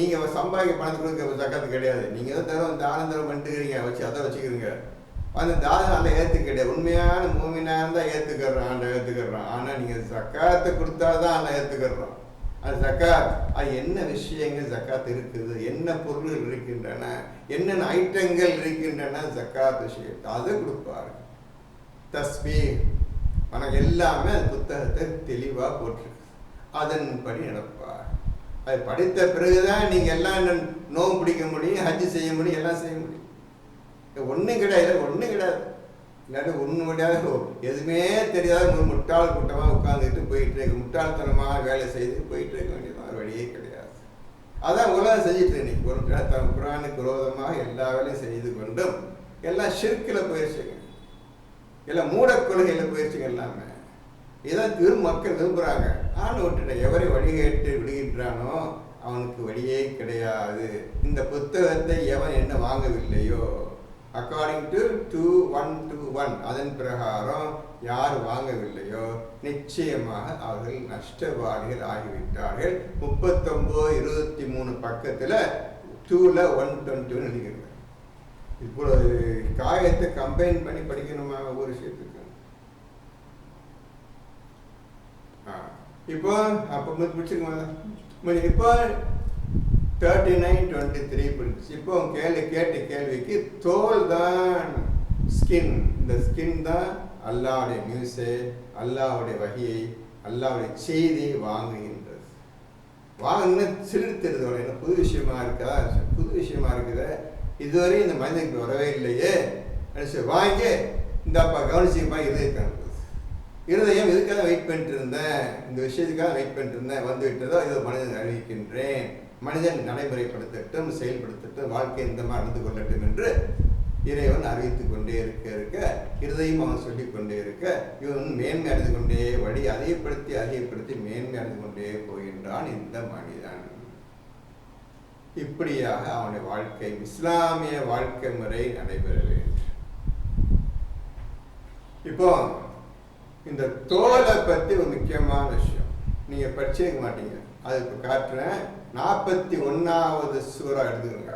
நீங்க சம்பாதிக்க பணத்தை கொடுக்க ஜகாத்து கிடையாது. நீங்க ஏதோ தரம் தானம் தரம் பண்ணிட்டுக்கிறீங்க, வச்சு அதை வச்சுக்கிறீங்க. அந்த தானம் அல்ல ஏற்று கிடையாது. உண்மையான மூமினா இருந்தால் ஏற்றுக்கிறோம், ஆண்ட ஏற்றுக்கிறோம். ஆனால் நீங்கள் ஜக்காத்தை கொடுத்தாதான் அல்ல ஏற்றுக்கிறோம். அது ஜக்காத், அது என்ன விஷயங்கள் ஜக்காத் இருக்குது, என்ன பொருள்கள் இருக்கின்றன, என்னென்ன ஐட்டங்கள் இருக்கின்றன, ஜக்காத் விஷயத்தை அதை கொடுப்பாரு. தஸ்பீஹ் ஆனால் எல்லாமே அது புத்தகத்தை தெளிவாக போட்டிருக்கு, அதன்படி நடப்பார். அது படித்த பிறகுதான் நீங்கள் எல்லாம் நோவு பிடிக்க முடியும், ஹஜ் செய்ய முடியும், எல்லாம் செய்ய முடியும். ஒன்றும் கிடையாது, ஒன்றும் கிடையாது. இல்லாட்டி ஒன்றும் கிடையாது. எதுவுமே தெரியாத ஒரு முட்டாள் கூட்டமாக உட்காந்துட்டு போயிட்டு இருக்கு, முட்டாள்தனமாக வேலை செய்து போயிட்டு இருக்க வேண்டியது வழியே கிடையாது. அதான் உலகம் செஞ்சுட்டு இன்னைக்கு ஒரு தன் குர்ஆனுக்கு விரோதமாக எல்லா வேலையும் செய்து கொண்டும் எல்லாம் ஷிர்கில் போயிடுச்சுங்க, எல்லாம் மூட கொள்கையில் போயிடுச்சுங்க எல்லாமே. இதான் மக்கள் விரும்புகிறாங்க. ஆனால் விட்டுட்டேன். எவரை வழிகேட்டு விடுகின்றானோ அவனுக்கு வழியே கிடையாது. இந்த புத்தகத்தை எவன் என்ன வாங்கவில்லையோ, அக்கார்டிங் டு 2:121 அதன் பிரகாரம் யார் வாங்கவில்லையோ நிச்சயமாக அவர்கள் நஷ்டவாதிகள் ஆகிவிட்டார்கள். 39-23 பக்கத்தில் 2ல் 120 எழுதிக்கிறது. இப்போ காயத்தை கம்பைன் பண்ணி படிக்கணுமா ஒவ்வொரு விஷயத்துக்கு? இப்போ அப்போ முடிச்சுக்கோங்க. இப்போ 39-23 படிச்சு. இப்போ கேட்ட கேள்விக்கு தோல் தான் ஸ்கின், இந்த ஸ்கின் தான் அல்லாஹ்வுடைய நியூஸை, அல்லாஹ்வுடைய வகையை, அல்லாஹ்வுடைய செய்தியை வாங்குகின்றது. வாங்கின சிலிர்த்துறது என்ன புது விஷயமா இருக்கா? புது விஷயமா இருக்குத, இதுவரை இந்த மனிதனுக்கு வரவே இல்லையே. வாங்கி இந்த அப்பா கவனிச்சுப்பா இதயத்தை இருதயம் இதுக்காக வெயிட் பண்ணிட்டு இருந்தேன், இந்த விஷயத்துக்காக வெயிட் பண்ணிட்டு இருந்தேன், வந்து விட்டதோ இதோ மனிதன் அறிவிக்கின்றேன். மனிதன் நடைமுறைப்படுத்தட்டும், செயல்படுத்தட்டும், வாழ்க்கை இந்த மாதிரி நடந்து கொள்ளட்டும் என்று இறைவன் அறிவித்துக் கொண்டே இருக்க இருதையும் அவன் சொல்லிக் கொண்டே இருக்க இவன் மேன்மை அடைந்து கொண்டே வழி அதிகப்படுத்தி மேன்மை அடைந்து கொண்டே போகின்றான் இந்த மனிதன். இப்படியாக அவனுடைய வாழ்க்கை இஸ்லாமிய வாழ்க்கை முறை நடைபெற வேண்டும். இப்போ இந்த தோலை பற்றி ஒரு முக்கியமான விஷயம் நீங்க படிச்சிருக்க மாட்டீங்க, அது இப்போ காட்டுறேன். 41வது சூறா எடுத்துக்கோங்க.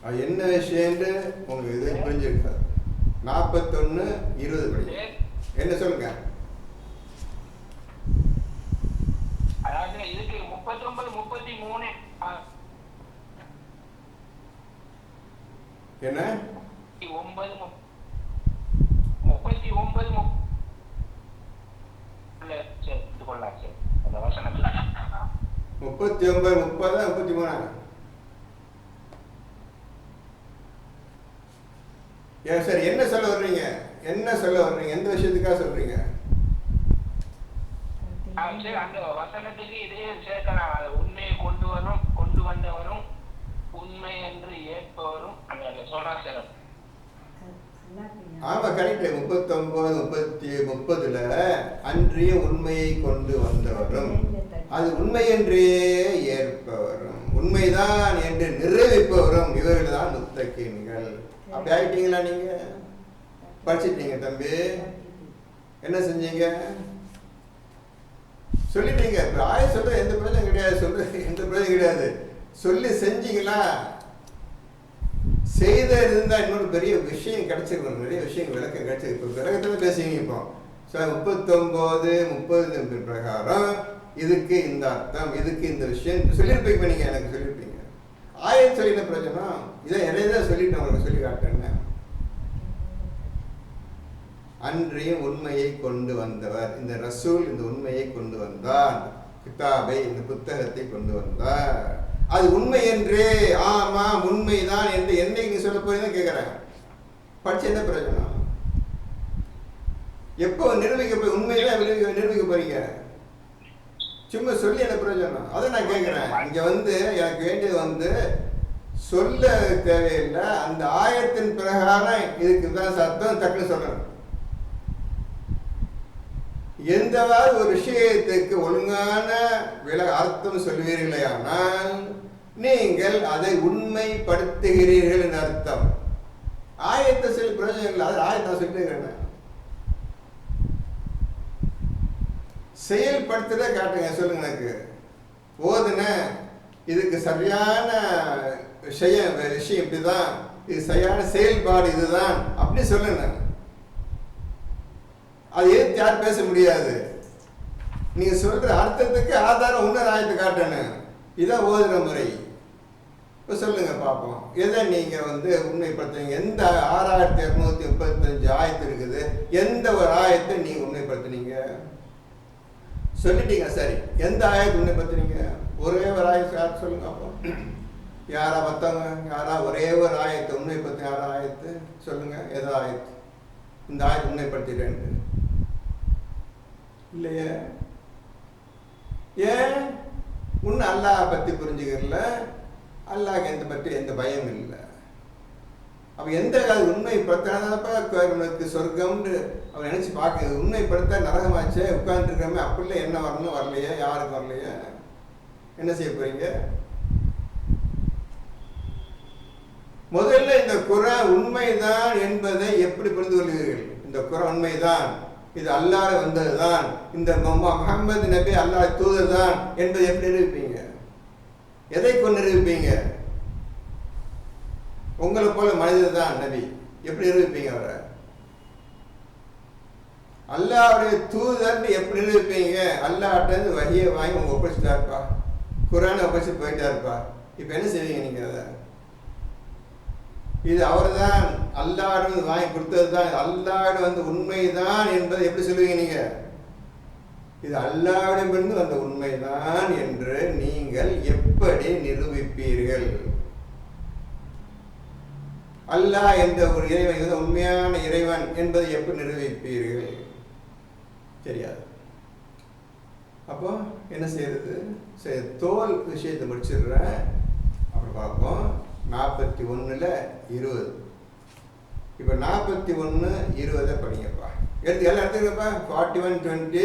அது என்ன விஷயம்னு உங்களுக்கு இது புரிஞ்சிருக்காது. 41-20 படி என்ன சொல்லுங்க. அதாவது இதுக்கு 39-33 என்ன 39 எடுத்துக்கொள்ளலாம் சார். அந்த வசனத்துல 39, 30, 33 ஏன் சார் என்ன சொல்ல வர்றீங்க? என்ன சொல்ல வர்றீங்க? எந்த விஷயத்துக்காக சொல்றீங்க? அந்த வசனத்துக்கு இதே சேர்க்கலாம். உண்மையை கொண்டு வந்தவரும் உண்மை என்று ஏற்பவரும் அந்த சொல்றா சார். ஆமா கரெக்ட். 39-30 அன்றைய உண்மையை கொண்டு வந்தவரும் அது உண்மை என்றே ஏற்பவரும் உண்மைதான் என்று நிறைவேற்பவரும் இவர்கள் தான் முத்தகீன்கள். அப்படி ஆயிட்டீங்களா? நீங்க படிச்சிட்டீங்க தம்பி, என்ன செஞ்சீங்க? சொல்லிட்டீங்க. ஆய சொல்ற எந்த பிரயோஜனம் கிடையாது, சொல்றது எந்த பிரயோஜனம் கிடையாது. சொல்லி செஞ்சீங்களா? செய்த இருந்தா இன்னொரு பெரிய விஷயம் கிடைச்சிருக்கணும், நிறைய விஷயம் விளக்கம் கிடைச்சிருக்கு. இப்போ விளக்கத்துல பேசுவீங்க. இப்போ 39-30 பிரகாரம் இதுக்கு இந்த அர்த்தம், இதுக்கு இந்த விஷயம் சொல்லியிருப்பீங்க. நீங்க எனக்கு சொல்லியிருப்பீங்க. ஆயத் சொல்லின பிரயோஜனம் இதை என்னதான் சொல்லிட்டு உங்களுக்கு சொல்லி காட்டேன்னு. அன்றைய உண்மையை கொண்டு வந்தவர் இந்த ரசூல், இந்த உண்மையை கொண்டு வந்தார், கிதாபை இந்த புத்தகத்தை கொண்டு வந்தார். அது உண்மை என்றே, ஆமா உண்மைதான் என்று என்னைக்கு நீ சொல்ல போறீங்க கேட்கிறேன். படிச்சு என்ன பிரயோஜனம்? எப்போ நிரூபிக்க போய் உண்மையெல்லாம் நிரூபிக்க போறீங்க? சும்மா சொல்லி என்ன பிரயோஜனம்? அதை நான் கேட்கிறேன். இங்க எனக்கு வேண்டியது சொல்ல தேவையில்லை, அந்த ஆயத்தின் பிரகாரம் இதுக்கு தான் சத்தம் டக்குன்னு சொல்லணும். எந்தவாறு ஒரு விஷயத்துக்கு ஒழுங்கான அர்த்தம் சொல்வீர்களே ஆனால் நீங்கள் அதை உண்மைப்படுத்துகிறீர்கள் என்று அர்த்தம். ஆயத்தை சொல்லி பிரயோஜனம் இல்லை. அது ஆயத்தை சொல்லிக்கிறேன், செயல்படுத்துறத காட்டுங்க. சொல்லுங்க எனக்கு போதுன இதுக்கு சரியான விஷயம் இப்படிதான், இது சரியான செயல்பாடு இதுதான் அப்படி சொல்லுங்க. அது ஏற்று யார் பேச முடியாது. நீங்க சொல்ற அர்த்தத்துக்கு ஆதாரம் இன்னொரு ஆயத்தை காட்டணும். இதான் ஓதுற முறை. இப்போ சொல்லுங்க பார்ப்போம், எதை நீங்க உண்மைப்படுத்துறீங்க? எந்த 6235 ஆயத்து இருக்குது, எந்த ஒரு ஆயத்தை நீங்க உண்மைப்படுத்துனீங்க? சொல்லிட்டீங்க, சரி. எந்த ஆயத்தை உண்மைப்படுத்துறீங்க? ஒரே ஒரு ஆயத்து சொல்லுங்க அப்போ. யாரா மற்றவங்க யாரா ஒரே ஒரு ஆயத்தை உண்மைப்படுத்த, யாரா ஆயத்து சொல்லுங்க. எதோ ஆயத்து இந்த ஆயத்தை உண்மைப்படுத்திட்டேன் இல்லையே? ஏன்? உன்னை அல்லாஹ் பத்தி புரிஞ்சுக்கல, அல்லாஹ் எந்த பயம் இல்லை. அப்ப எந்த உண்மைப்படுத்தினப்ப சொர்க்கம்னு அவர் நினைச்சு பார்க்க, உண்மைப்படுத்த நரகமாச்சே உட்கார்ந்து இருக்கிறமே, அப்படிலாம் என்ன வரணும்? வரலையே, யாருக்கு வரலையே? என்ன செய்ய போறீங்க? முதல்ல இந்த குர்ஆன் உண்மைதான் என்பதை எப்படி புரிந்து கொள்வீர்கள்? இந்த குர்ஆன் உண்மைதான், இது அல்லாஹ் வந்ததுதான், இந்த முஹம்மது நபி அல்லாஹ் தூதர் தான் என்பதை எப்படி நிரூபிப்பீங்க? எதை கொண்டு நிரூபிப்பீங்க? உங்களை போல மனிதர் தான் நபி, எப்படி நிரூபிப்பீங்க அவரை? அல்லாஹ்வுடைய தூதர்னு எப்படி நிரூபிப்பீங்க? அல்லாஹ்ட்ட வஹியை வாங்கி உங்க ஒப்படைச்சிட்டாருப்பா, குர்ஆனை ஒப்படைச்சு போயிட்டாருப்பா. இப்போ என்ன செய்வீங்க நீங்க? அதை இது அவர் தான் அல்லாஹ்விடம் வாங்கி கொடுத்தது தான், அல்லாஹ்விடம் உண்மைதான் என்பதை எப்படி சொல்லுவீங்க நீங்க? இது அல்லாஹ்விடமிருந்து வந்த உண்மைதான் என்று நீங்கள் எப்படி நிரூபிப்பீர்கள்? அல்லாஹ் என்ற ஒரு இறைவன் உண்மையான இறைவன் என்பதை எப்படி நிரூபிப்பீர்கள்? தெரியாது. அப்போ என்ன செய்யறது? சரி, தோல் விஷயத்தை முடிச்சிடுறேன், அப்புறம் பார்ப்போம். 41:20. இப்போ 41:20 படிங்கப்பா. எல்லாம் எடுத்துக்கப்பா. 41:20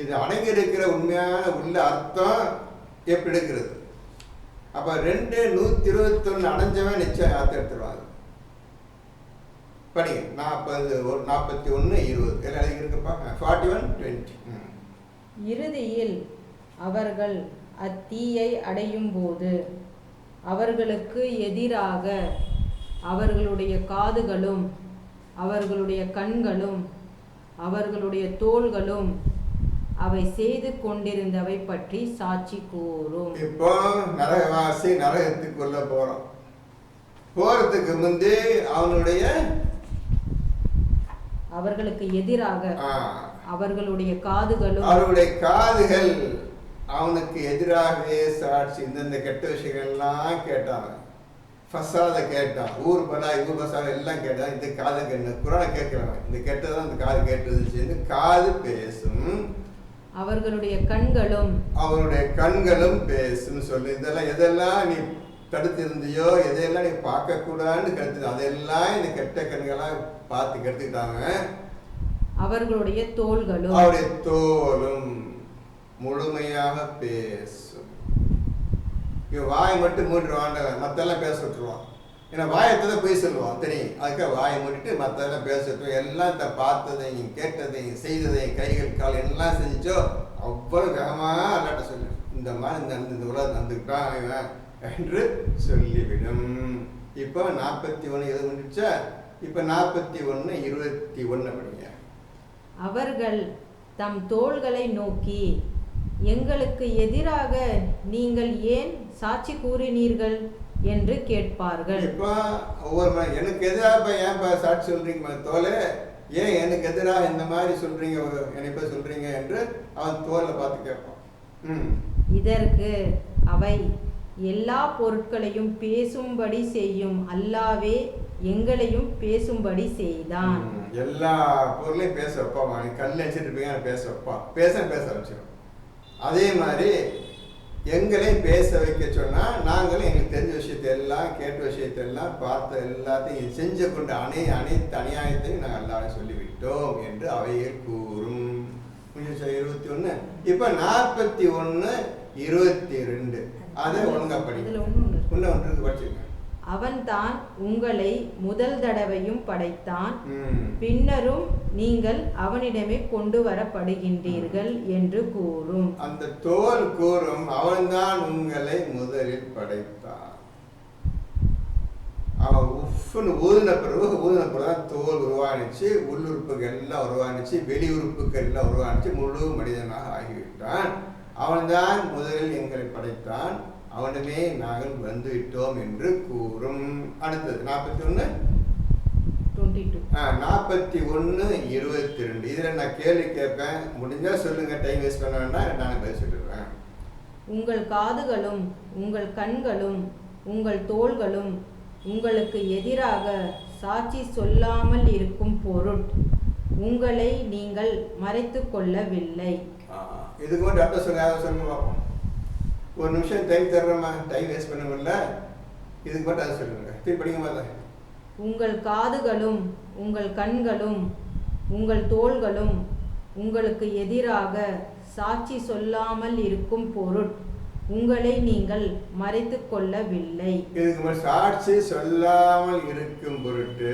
இது அடங்கி இருக்கிற உண்மையான உள்ள அர்த்தம் எப்படி இருக்கிறது? அப்போ 2:121 அடைஞ்சவன் நிச்சயம் அர்த்தம் எடுத்துருவாங்க. படிங்க. 41:20 எல்லாம் அடங்கி இருக்குப்பா. 41:20. இறுதியில் அவர்கள் அத்தீயை அடையும் போது அவர்களுக்கு எதிராக அவர்களுடைய காதுகளும் அவர்களுடைய கண்களும் அவர்களுடைய தோள்களும் அவை செய்து கொண்டிருந்தவை பற்றி சாட்சி கூறும். இப்போ நரகவாசி நரகத்துக்கு உள்ள போறதுக்கு முந்தைய அவர்களுக்கு எதிராக அவர்களுடைய காதுகள் அவனுக்கு எதிராகவே சாட்சி. இந்த கெட்ட விஷயங்கள்லாம் கேட்டாங்க, ஃபசாத கேட்டான், ஊர் பசாத எல்லாம் கேட்டான். இந்த காது கேட்டு குர்ஆனை கேட்கிறவன் இந்த கெட்டதான் இந்த காது கேட்டது. காது பேசும், அவர்களுடைய கண்களும் பேசும் சொல்லு. இதெல்லாம் எதெல்லாம் நீ தடுத்திருந்தியோ, எதையெல்லாம் நீ பார்க்க கூடாதுன்னு கெடுத்து அதெல்லாம் இந்த கெட்ட கண்களாக பார்த்து கெடுத்துக்கிட்டாங்க. அவர்களுடைய தோலும் முழுமையாக பேசும். வாய் மட்டும் மூடிடுவான், மற்றெல்லாம் பேச விட்டுருவான். ஏன்னா வாயத்தை போய் சொல்லுவான் தெரியும். அதுக்காக வாயை மூடிட்டு மற்றெல்லாம் பேச விட்டுருவோம். எல்லாம் பார்த்ததையும் கேட்டதையும் செய்ததையும் கைகள் கால் எல்லாம் செஞ்சோ அவ்வளவு வேகமாக அல்லாட்ட சொல்லு. இந்த மாதிரி இந்த உலகம் நடந்துக்கிட்டான் என்று சொல்லிவிடும். இப்போ 41 எது முடிச்சா? இப்போ 41:21 படிங்க. அவர்கள் தம் தோள்களை நோக்கி, எங்களுக்கு எதிராக நீங்கள் ஏன் சாட்சி கூறினீர்கள் என்று கேட்பார்கள். இப்போ ஒவ்வொரு எனக்கு எதிராக ஏன் சாட்சி சொல்றீங்க தோலே, ஏன் எனக்கு எதிராக இந்த மாதிரி சொல்றீங்க, என்னை போய் சொல்றீங்க என்று அவன் தோலை பார்த்து கேட்பான். இதற்கு அவை எல்லா பொருட்களையும் பேசும்படி செய்யும் அல்லாவே எங்களையும் பேசும்படி செய்தான். எல்லா பொருளையும் பேச வைப்பா. நீ கல் அடிச்சுட்டு இருப்பீங்க, பேச வைப்பா. பேச ஆரம்பிச்சிடும். அதே மாதிரி எங்களையும் பேச வைக்க சொன்னா நாங்களும் எங்களுக்கு தெரிஞ்ச விஷயத்தை எல்லாம், கேட்ட விஷயத்தை எல்லாம், பார்த்த எல்லாத்தையும் செஞ்சு கொண்ட அனைத்து அநியாயத்தையும் நாங்கள் எல்லாரும் சொல்லிவிட்டோம் என்று அவைகள் கூறும். 21. இப்போ 41:22 அதை ஒழுங்கா படிக்க ஒன்று படிச்சுங்க. அவன்தான் உங்களை முதல் தடவையும் படைத்தான், பின்னரும் நீங்கள் அவனிடமே கொண்டு வரப்படுகின்றீர்கள் என்று கூறும். அந்த தோல் கூறும், அவன்தான் உங்களை முதலில் படைத்தான். அவன் உஃப்னு ஊதின பிறகுதான் தோல் உருவானிச்சு, உள்ளுறுப்புகள் எல்லாம் உருவானிச்சு, வெளி உறுப்புகள் எல்லாம் உருவானிச்சு, முழு மனிதனாக ஆகிவிட்டான். அவன்தான் முதலில் எங்களை படைத்தான், அவனுமே நாங்கள் வந்துவிட்டோம் என்று கூறும். அடுத்தது 41:22. இதில் நான் கேள்வி கேட்பேன், முடிஞ்சா சொல்லுங்க, டைம் வேஸ்ட் பண்ண வேண்டாம், நான் பதில் சொல்லிடுவேன். உங்கள் காதுகளும் உங்கள் கண்களும் உங்கள் தோள்களும் உங்களுக்கு எதிராக சாட்சி சொல்லாமல் இருக்கும் பொருட் உங்களை நீங்கள் மறைத்து கொள்ளவில்லை. இதுக்கு மட்டும் அர்த்தம் சொல்லுங்க பார்ப்போம். ஒரு நிமிஷம் டைம் தர்றோமா, டைம் வேஸ்ட் பண்ண முடியல. இதுக்கு மட்டும் அதை சொல்லுங்க, திருப்பி படிக்க மாட்டேன். உங்கள் காதுகளும் உங்கள் கண்களும் உங்கள் தோள்களும் உங்களுக்கு எதிராக சாட்சி சொல்லாமல் இருக்கும் பொருட் உங்களை நீங்கள் மறைத்து கொள்ளவில்லை. இதுக்கு சாட்சி சொல்லாமல் இருக்கும் பொருட்டு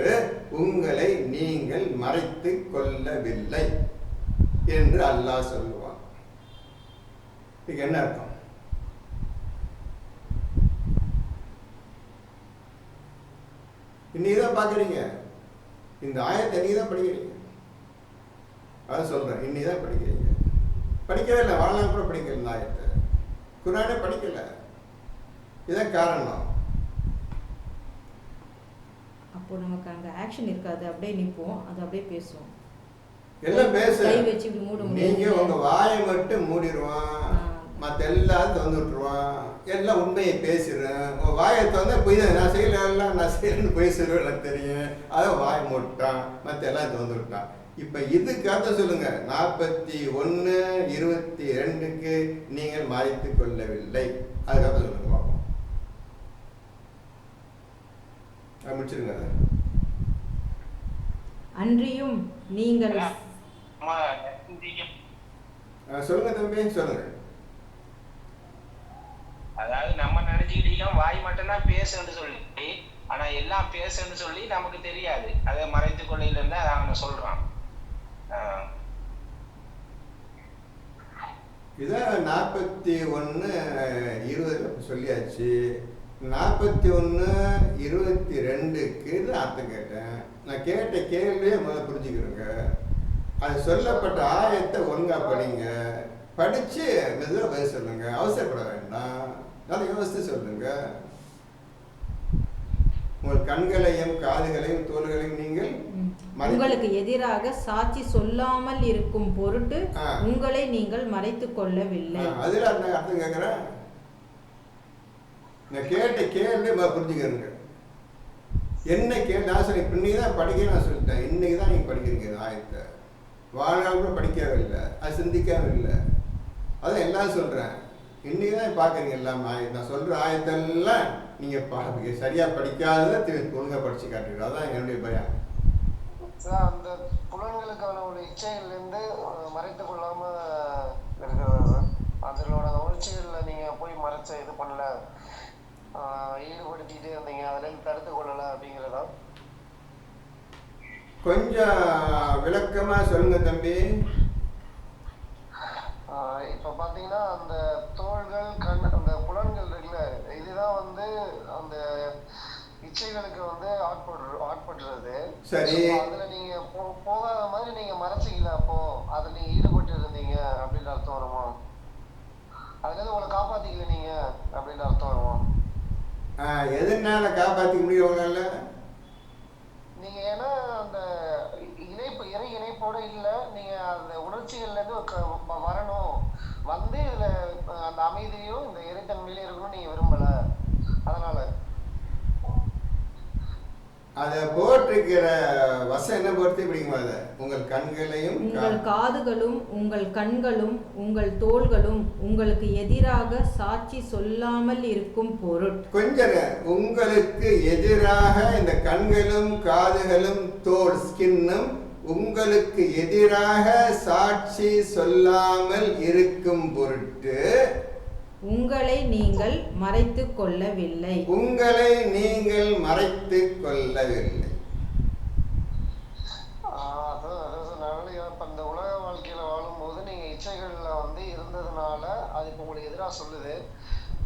உங்களை நீங்கள் மறைத்து கொள்ளவில்லை என்று அல்லாஹ் சொல்லுவான். இதுக்கு என்ன அர்த்தம்? இன்னைக்கு தான் பார்க்குறீங்க, இந்த ஆயத்தை நீ தான் படிக்கிறீங்க. அதான் சொல்கிறேன், இன்னைக்கு தான் படிக்கிறீங்க. படிக்கவே இல்லை, வாழ்நாள் கூட படிக்கல. இந்த ஆயத்தை குர்ஆனே படிக்கல. இதுதான் காரணம். அப்போ நமக்கு அங்கே ஆக்ஷன் இருக்காது, அப்படியே நிற்போம், அது அப்படியே பேசுவோம். எல்லாம் பேச கை வச்சு இப்படி மூட முடியாது. நீங்கள் உங்கள் வாயை மட்டும் மூடிடுவான், மற்ற எல்லாரும் திறந்து விட்டுருவான். எல்லாம் உண்மையை பேசுகிறேன். உங்கள் வாயை திறந்தா போய் தான் நான் செய்யலாம், நான் செய்யலன்னு போய் சொல்லுவேன், எனக்கு தெரியும். அதான் வாயை மூட்டான், மற்ற எல்லாம் திறந்து விட்டான். இப்போ இதுக்கு அர்த்தம் சொல்லுங்க. 41:22க்கு நீங்கள் மறைத்து கொள்ளவில்லை, அதுக்கு அர்த்தம் சொல்லுங்க பார்ப்போம். முடிச்சிருங்க. அன்றியும் நீங்கள் சொல்லுங்க தம்பி, சொல்லுங்க. அதாவது நம்ம நினைச்சுக்கிட்டீங்க வாய் மட்டும்தான் பேசுன்னு சொல்லி, ஆனா எல்லாம் பேசுன்னு சொல்லி நமக்கு தெரியாது. அதை மறைத்து கொள்ளையில இருந்தா அவன் சொல்றான். இதான் 41:20 சொல்லியாச்சு. 41:22க்கு அர்த்தம் கேட்டேன். நான் கேட்ட கேள்வியே முதல்ல புரிஞ்சுக்கிறேங்க. அது சொல்லப்பட்ட ஆயத்தை ஒழுங்கா படிங்க, படிச்சு மெதுவாக பதில் சொல்லுங்க, அவசரப்பட வேண்டாம், நல்லா யோசித்து சொல்லுங்க. உங்கள் கண்களையும் காதுகளையும் தோள்களையும் நீங்கள் உங்களுக்கு எதிராக சாட்சி சொல்லாமல் இருக்கும் பொருட்டு உங்களை நீங்கள் மறைத்து கொள்ளவில்லை. அதுல அர்த்தம் கேட்கிறேன். நான் கேட்ட கேள்வி புரிஞ்சுக்கிறேங்க. என்ன கேள்வி? நான் சொல்லி இன்னைக்கு தான் படிக்க நான் சொல்லிட்டேன். இன்னைக்கு தான் நீங்க படிக்கிறீங்க இந்த ஆயத்தை. வாழ்நாள் கூட படிக்கவே இல்லை, அது சிந்திக்கவே இல்லை. அதான் எல்லாம் சொல்றேன். இன்னைக்கு தான் பார்க்குறீங்க எல்லாம் ஆயத்தை. நான் சொல்ற ஆயத்தெல்லாம் நீங்க சரியா படிக்காத ஒழுங்கா படிச்சு காட்டுறீங்க. அதான் என்னுடைய பயம். அந்த புலன்களுக்கான ஒரு இச்சைகள்லேருந்து மறைத்து கொள்ளாம இருக்கிறது. அதனோட உணர்ச்சிகள்ல நீங்க போய் மறைச்ச இது பண்ணல, ஈடுபடுத்திட்டே இருந்தீங்க, அதுலேருந்து தடுத்து கொள்ளல அப்படிங்கிறதா? கொஞ்சம் விளக்கமா சொல்லுங்க தம்பி. இப்போ பார்த்தீங்கன்னா அந்த தோள்கள் அந்த புலன்கள் இருக்குல்ல, இதுதான் அந்த இச்சைகளுக்கு ஆட்படுறது. சரி, அதுல நீங்க போகாத மாதிரி நீங்க மறைச்சிக்கல, அப்போ அதுல நீங்க ஈடுபட்டு இருந்தீங்க அப்படின்னு அர்த்தம் வருமா? அதுல இருந்து உங்களை காப்பாத்திக்கல நீங்க அப்படின்னு அர்த்தம் வருமா? எதனால காப்பாத்திக்க முடியும்? நீங்க ஏன்னா அந்த இறை இணைப்போட இல்ல, நீங்க அந்த உணர்ச்சிகள்ல இருந்து வரணும், இதுல அந்த அமைதியும் இந்த இறைத்தன்மையில இருக்கணும் நீங்க விரும்பல. அதனால அதை போட்டிருக்கிற வசம் என்ன பொறுத்து பிடிக்குமா? அதை உங்கள் கண்களையும் உங்கள் காதுகளும் உங்கள் கண்களும் உங்கள் தோள்களும் உங்களுக்கு எதிராக சாட்சி சொல்லாமல் இருக்கும் பொருள். கொஞ்சம் உங்களுக்கு எதிராக இந்த கண்களும் காதுகளும் தோல் ஸ்கின்னும் உங்களுக்கு எதிராக சாட்சி சொல்லாமல் இருக்கும் பொருட்டு உங்களை நீங்கள் மறைத்து கொள்ளவில்லை. உங்களை நீங்கள் மறைத்து கொள்ளவில்லை. இந்த உலக வாழ்க்கையில வாழும்போது நீங்க இச்சைகள்ல இருந்ததுனால அது இப்ப உங்களுக்கு எதிராக சொல்லுது.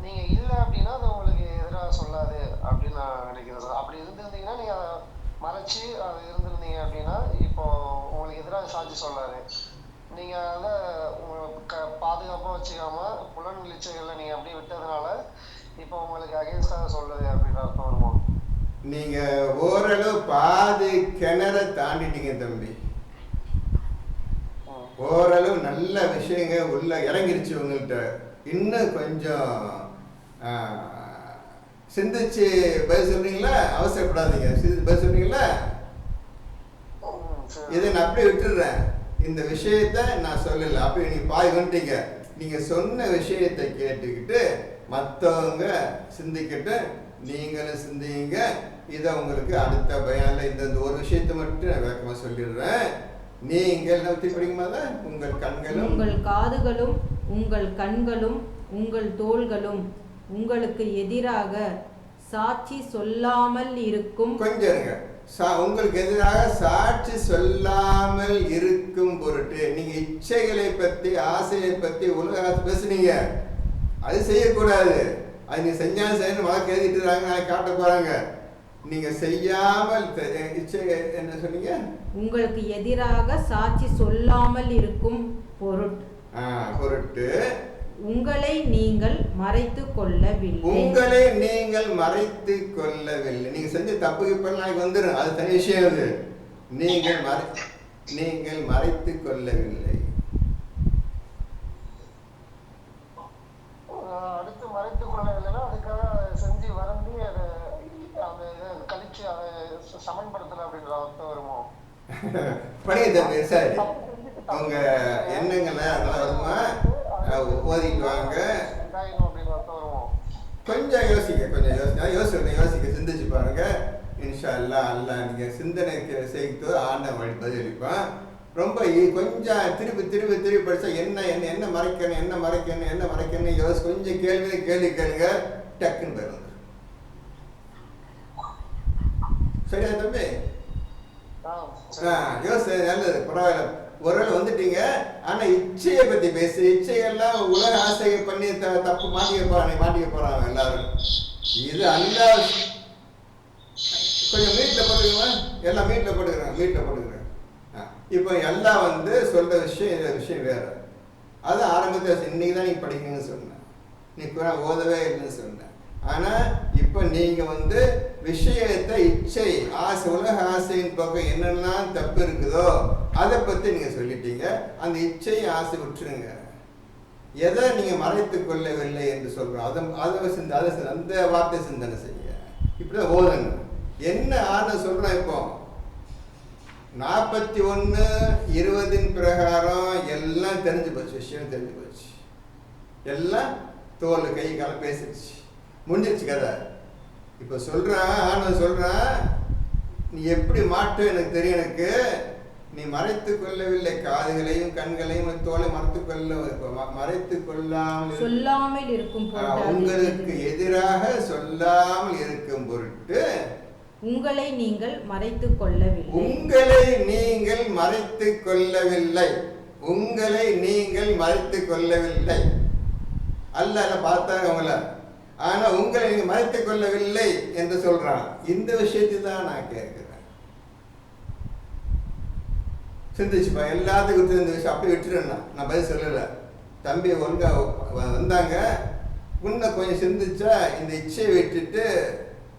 நீங்க இல்ல அப்படின்னா அது உங்களுக்கு எதிராக சொல்லாது அப்படின்னு நான் நினைக்கிறேன். அப்படி இருந்திருந்தீங்கன்னா நீங்க அதை மறைச்சு அது இருந்திருந்தீங்க அப்படின்னா இப்போ உங்களுக்கு எதிராக சாட்சி சொல்லாது. நீங்க அதை பாதுகாப்பா வச்சுக்காம புலன் இச்சைகள்ல நீங்க அப்படியே விட்டதுனால இப்போ உங்களுக்கு அகேன்ஸ்டாக சொல்லுது அப்படின்னு அர்த்தம் வருமா? நீங்க ஓரளவு பாதி கிணற தாண்டிட்டீங்க தம்பி. ஓரளவு நல்ல விஷயங்க உள்ள இறங்கிருச்சு உங்கள்கிட்ட. இன்னும் கொஞ்சம் சிந்திச்சு பதில் சொல்றீங்களா? அவசரப்படாதீங்க, சிந்திச்சு பதில் சொல்றீங்களா? இதை நான் அப்படியே விட்டுடுறேன். இந்த விஷயத்த நான் சொல்லலை, அப்படி நீங்க பாதி வந்துட்டீங்க. நீங்க சொன்ன விஷயத்தை கேட்டுக்கிட்டு மற்றவங்க சிந்திக்கிட்டு நீங்களும் சிந்திங்க. இதை உங்களுக்கு அடுத்த பயான்ல இந்த ஒரு விஷயத்தை மட்டும் நான் விளக்கமாக சொல்லிடுறேன். நீங்கள் திருப்பி படிக்கும்போது உங்கள் கண்களும் உங்கள் காதுகளும் உங்கள் கண்களும் உங்கள் தோள்களும் உங்களுக்கு எதிராக சாட்சி சொல்லாமல் இருக்கும். கொஞ்சம் இருங்க. உங்களுக்கு எதிராக சாட்சி சொல்லாமல் இருக்கும் பொருட்டு நீங்க இச்சைகளை பத்தி ஆசையை பத்தி உலக பேசுனீங்க. அது செய்யக்கூடாது. அது நீங்க செஞ்சாலும் செய்யணும் வழக்கு எழுதிட்டு இருக்காங்க, நாளைக்கு காட்ட போறாங்க. நீங்க செய்யாமல் இச்சை என்ன சொன்னீங்க? உங்களுக்கு எதிராக சாட்சி சொல்லாமல் இருக்கும் பொருட்டு உங்களை நீங்கள் மறைத்துக் கொள்ளவில்லை. உங்களை நீங்கள் மறைத்துக் கொள்ளவில்லை. நீங்க செஞ்ச தப்புக்கு இப்ப நாளைக்கு வந்துடும், அது தனி விஷயம். அது நீங்கள் மறைத்துக் கொள்ளவில்லை. அடுத்து மறைத்துக் கொள்ளவில்லைன்னா அதுக்காக செஞ்சு வரம்பி அதை அந்த இதை கழிச்சு அதை சமன்படுத்தல அப்படின்ற அர்த்தம் வருமோ? படிக்க சரி, உங்க எண்ணங்களை அதெல்லாம் வருமா ஓதிக்குவாங்க. கொஞ்சம் யோசிக்க சிந்திச்சு பாருங்க. இன்ஷா அல்லாஹ் நீங்க சிந்தனைக்கு செய்து ஆண்டவன் வழி பதிலளிப்பான். ரொம்ப கொஞ்சம் திருப்பி படிச்சா என்ன மறைக்கணும் யோசி. கொஞ்சம் கேள்வி கேளுங்க, டக்குன்னு போயிருங்க. சரியா தம்பி? யோசி, நல்லது, பரவாயில்ல. ஒருவேளை வந்துட்டீங்க. ஆனா இச்சையை பத்தி பேசு. இச்சையெல்லாம் உலக ஆசையை பண்ணி தப்பு மாட்டிக்க போறாங்க எல்லாரும். இது அல்ல. கொஞ்சம் மீட்ல போட்டுக்கோங்க. எல்லாம் மீட்ல போட்டுக்கிறேன். இப்போ எல்லாம் சொல்ற விஷயம் வேற. அது ஆரம்பத்தில் இன்னைக்கு தான் நீ படிக்கணும்னு சொன்னேன். நீ ஓதவே இல்லைன்னு சொன்ன. ஆனா இப்ப நீங்க விஷயத்தை இச்சை ஆசை உலக ஆசையின் பக்கம் என்னெல்லாம் தப்பு இருக்குதோ அதை பத்தி நீங்க சொல்லிட்டீங்க. அந்த இச்சை ஆசை விட்டுருங்க. எதை நீங்க மறைத்துக் கொள்ளவில்லை என்று சொல்றோம் அந்த வார்த்தை சிந்தனை செய்யுங்க. இப்படிதான் ஓதுங்க. என்ன ஆன சொல்றேன். இப்போ 41:20 பிரகாரம் எல்லாம் தெரிஞ்சு போச்சு. விஷயம் தெரிஞ்சு போச்சு. எல்லாம் தோல் கை கால பேசிடுச்சு, முடிஞ்சிருச்சு கதை. இப்ப சொல்றான் நீ எப்படி மாட்டு எனக்கு தெரியும். எனக்கு நீ மறைத்துக் கொள்ளவில்லை. காதுகளையும் கண்களையும் தோலை மறைத்துக் கொள்ளாமல் இருக்கும் உங்களுக்கு எதிராக சொல்லாமல் இருக்கும் பொருட்டு உங்களை நீங்கள் மறைத்துக் கொள்ளவில்லை. அல்ல பார்த்தாங்க அவங்கள. ஆனா உங்களை நீங்க மறைத்துக் கொள்ளவில்லை என்று சொல்றான். இந்த விஷயத்தை தான் நான் கேட்கிறேன். சிந்திச்சுப்பா. எல்லாத்துக்கும் இந்த விஷயம் அப்படி விட்டுறேன்னா நான் பதில் சொல்லல. தம்பி ஒழுங்கா வந்தாங்க. இன்னும் கொஞ்சம் சிந்திச்சா இந்த இச்சையை விட்டுட்டு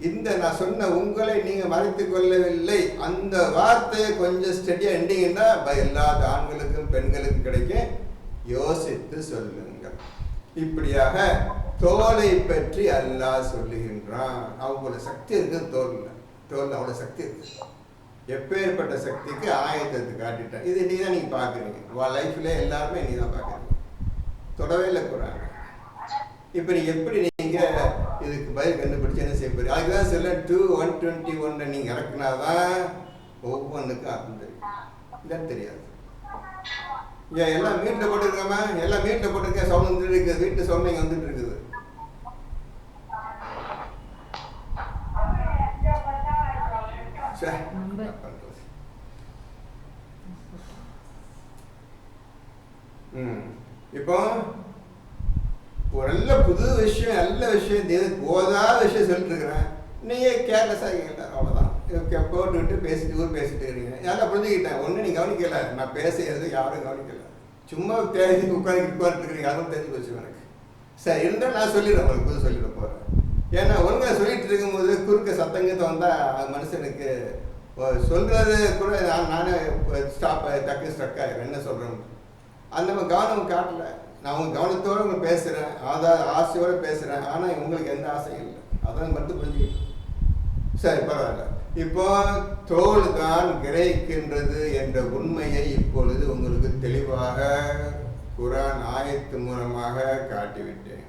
இந்த நான் சொன்ன உங்களை நீங்க மறைத்துக் கொள்ளவில்லை அந்த வார்த்தையை கொஞ்சம் ஸ்டடியா எண்டிங்கன்னா எல்லா ஆண்களுக்கும் பெண்களுக்கும் கிடைக்கும். யோசித்து சொல்லுங்கள். இப்படியாக தோலை பற்றி அல்லாஹ் சொல்லுகின்றான். அவங்களோட சக்தி இருக்கு தோல்ல அவ்வளோ சக்தி இருக்கு. எப்பேற்பட்ட சக்திக்கு ஆயத்தத்தை காட்டிட்டேன். இது நீ தான் நீங்க பாக்குறீங்க. லைஃப்ல எல்லாருமே நீ தான் பாக்குறீங்க. தொடவே இல்லை குரான். இப்ப நீ எப்படி நீங்க இதுக்கு பதில் கண்டுபிடிச்சு என்ன செய்ய போறீங்க? அதுக்குதான் சொல்ல 121 நீங்க இறக்குனாதான் ஒவ்வொன்றுக்கும் அர்த்தம் தெரியும். இல்லைன்னு தெரியாது. எல்லாம் மீட்ல போட்டுருக்காம எல்லாம் மீட்ல போட்டுருக்க சவுண்ட் வந்துட்டு இருக்குது. வீட்டு சவுண்ட் இங்க வந்துட்டு இருக்குது. இப்போ ஒரு நல்ல புது விஷயம் நல்ல விஷயம் போதாத விஷயம் சொல்லிட்டு இருக்கிறேன். நீங்க கேர்லெஸ்ஸா இருக்கீங்க. அவ்வளவுதான். போட்டுக்கிட்டு பேசிட்டு பேசிட்டு இருக்கீங்க. யாரும் புரிஞ்சுக்கிட்டேன். ஒண்ணு நீ கவனிக்கல. நான் பேசுறது யாரும் கவனிக்கல. சும்மா பேசி உட்காந்துருக்கீங்க. அதுவும் தெரிஞ்சு போச்சு எனக்கு. சரி இருந்தா நான் சொல்லிடுறேன். உங்களுக்கு புது சொல்லிட போறேன். ஏன்னா ஒழுங்கா சொல்லிட்டு இருக்கும்போது குறுக்க சத்தங்கத்தை வந்தா மனுஷனுக்கு சொல்றது கூட நானே டக்கு ஸ்ட்ரக் ஆயிடுறேன். என்ன சொல்றேன் அந்த மாதிரி கவனம் காட்டல. நான் உங்க கவனத்தோடு உங்க பேசுறேன். ஆசையோட பேசுறேன். ஆனா உங்களுக்கு எந்த ஆசையும் இல்லை. அதான் மட்டும் புரிஞ்சுக்கிட்டேன். சரி பரவாயில்ல. இப்போ தோல் தான் கிரகிக்கின்றது என்ற உண்மையை இப்பொழுது உங்களுக்கு தெளிவாக குர்ஆன் ஆயத்து மூலமாக காட்டிவிட்டேன்.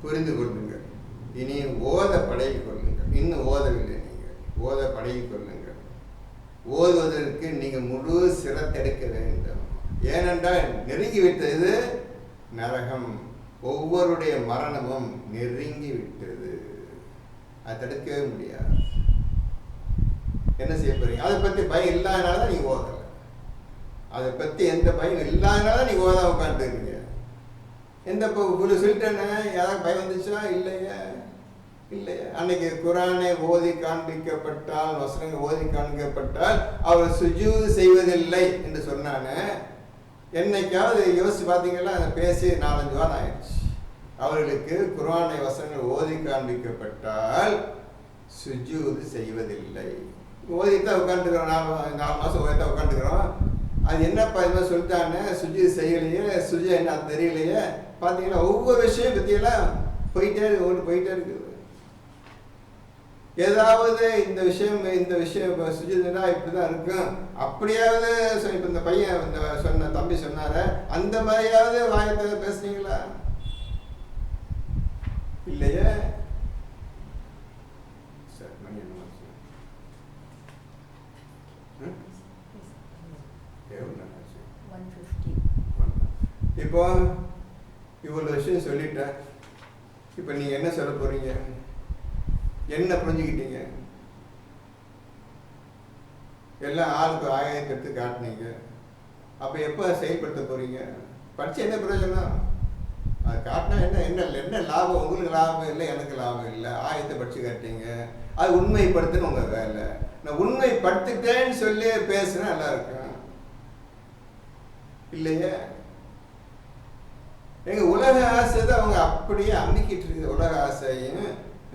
புரிந்து கொள்ளுங்கள். இனி ஓத பழகிக் கொள்ளுங்கள். இன்னும் ஓதவில்லை. நீங்கள் ஓத பழகிக் கொள்ளுங்கள். ஓதுவதற்கு நீங்கள் முழு சிரத்தெடுக்க வேண்டும். ஏனென்றால் நெருங்கிவிட்டது நரகம், ஒவ்வொருடைய மரணமும் நெருங்கி விட்டது, அதை தடுக்கவே முடியாது. என்ன செய்ய போறீங்க? அதை பற்றி பயம் இல்லாதனால தான் நீங்கள் ஓதலை. அதை பற்றி எந்த பயம் இல்லாதனால தான் நீங்கள் ஓத உட்காந்துருக்கீங்க. எந்த இப்போ சொல்லிட்டேன்னு யாராவது பயம் வந்துச்சா? இல்லையா? அன்னைக்கு குரானை ஓதி காண்பிக்கப்பட்டால், வசனங்கள் ஓதி காண்பிக்கப்பட்டால் அவர் சுஜூது செய்வதில்லை என்று சொன்னானே, என்னைக்காவது யோசிச்சு பார்த்தீங்களா? அதை பேசி 4-5 வாரம் ஆயிடுச்சு. அவர்களுக்கு குரானை வசனங்கள் ஓதி காண்பிக்கப்பட்டால் சுஜூது செய்வதில்லை. ஓதித்தான் உட்காந்துக்கிறோம், 4 மாதம் ஓதித்தான் உட்காந்துக்கிறோம். அது என்னப்பா இது மாதிரி சொல்லிட்டானே, சுஜூது செய்யலையே, சுஜு என்ன அது தெரியலையே. பார்த்தீங்கன்னா ஒவ்வொரு விஷயம் பற்றியெல்லாம் போயிட்டே இருக்குது. ஏதாவது இந்த விஷயம் சுஜிதுனா இப்படி தான் இருக்கும், அப்படியாவது இப்போ இந்த பையன் இந்த தம்பி சொன்னார அந்த மாதிரியாவது வாயத்தை பேசுனீங்களா? இல்லையே. சரி, மணி என்ன? இப்போ இவ்வளோ விஷயம் சொல்லிட்டேன். இப்போ நீங்கள் என்ன சொல்ல போறீங்க? என்ன புரிஞ்சுக்கிட்டீங்க? எல்லாம் ஆளுக்கு ஆயத்தை எடுத்து காட்டினீங்க. அப்போ எப்போ செயல்படுத்த போறீங்க? படிச்சு என்ன பிரயோஜனம்? அது காட்டினா என்ன லாபம்? உங்களுக்கு லாபம் இல்லை, எனக்கு லாபம் இல்லை. ஆயத்தை படிச்சு காட்டீங்க, அது உண்மைப்படுத்துன்னு உங்கள் வேலை. நான் உண்மைப்படுத்திட்டேன்னு சொல்லி பேசுனா நல்லா இருக்கும் இல்லையே? எங்க உலக ஆசை தான் அவங்க அப்படியே அமைக்கிட்டு இருக்குது. உலக ஆசையும்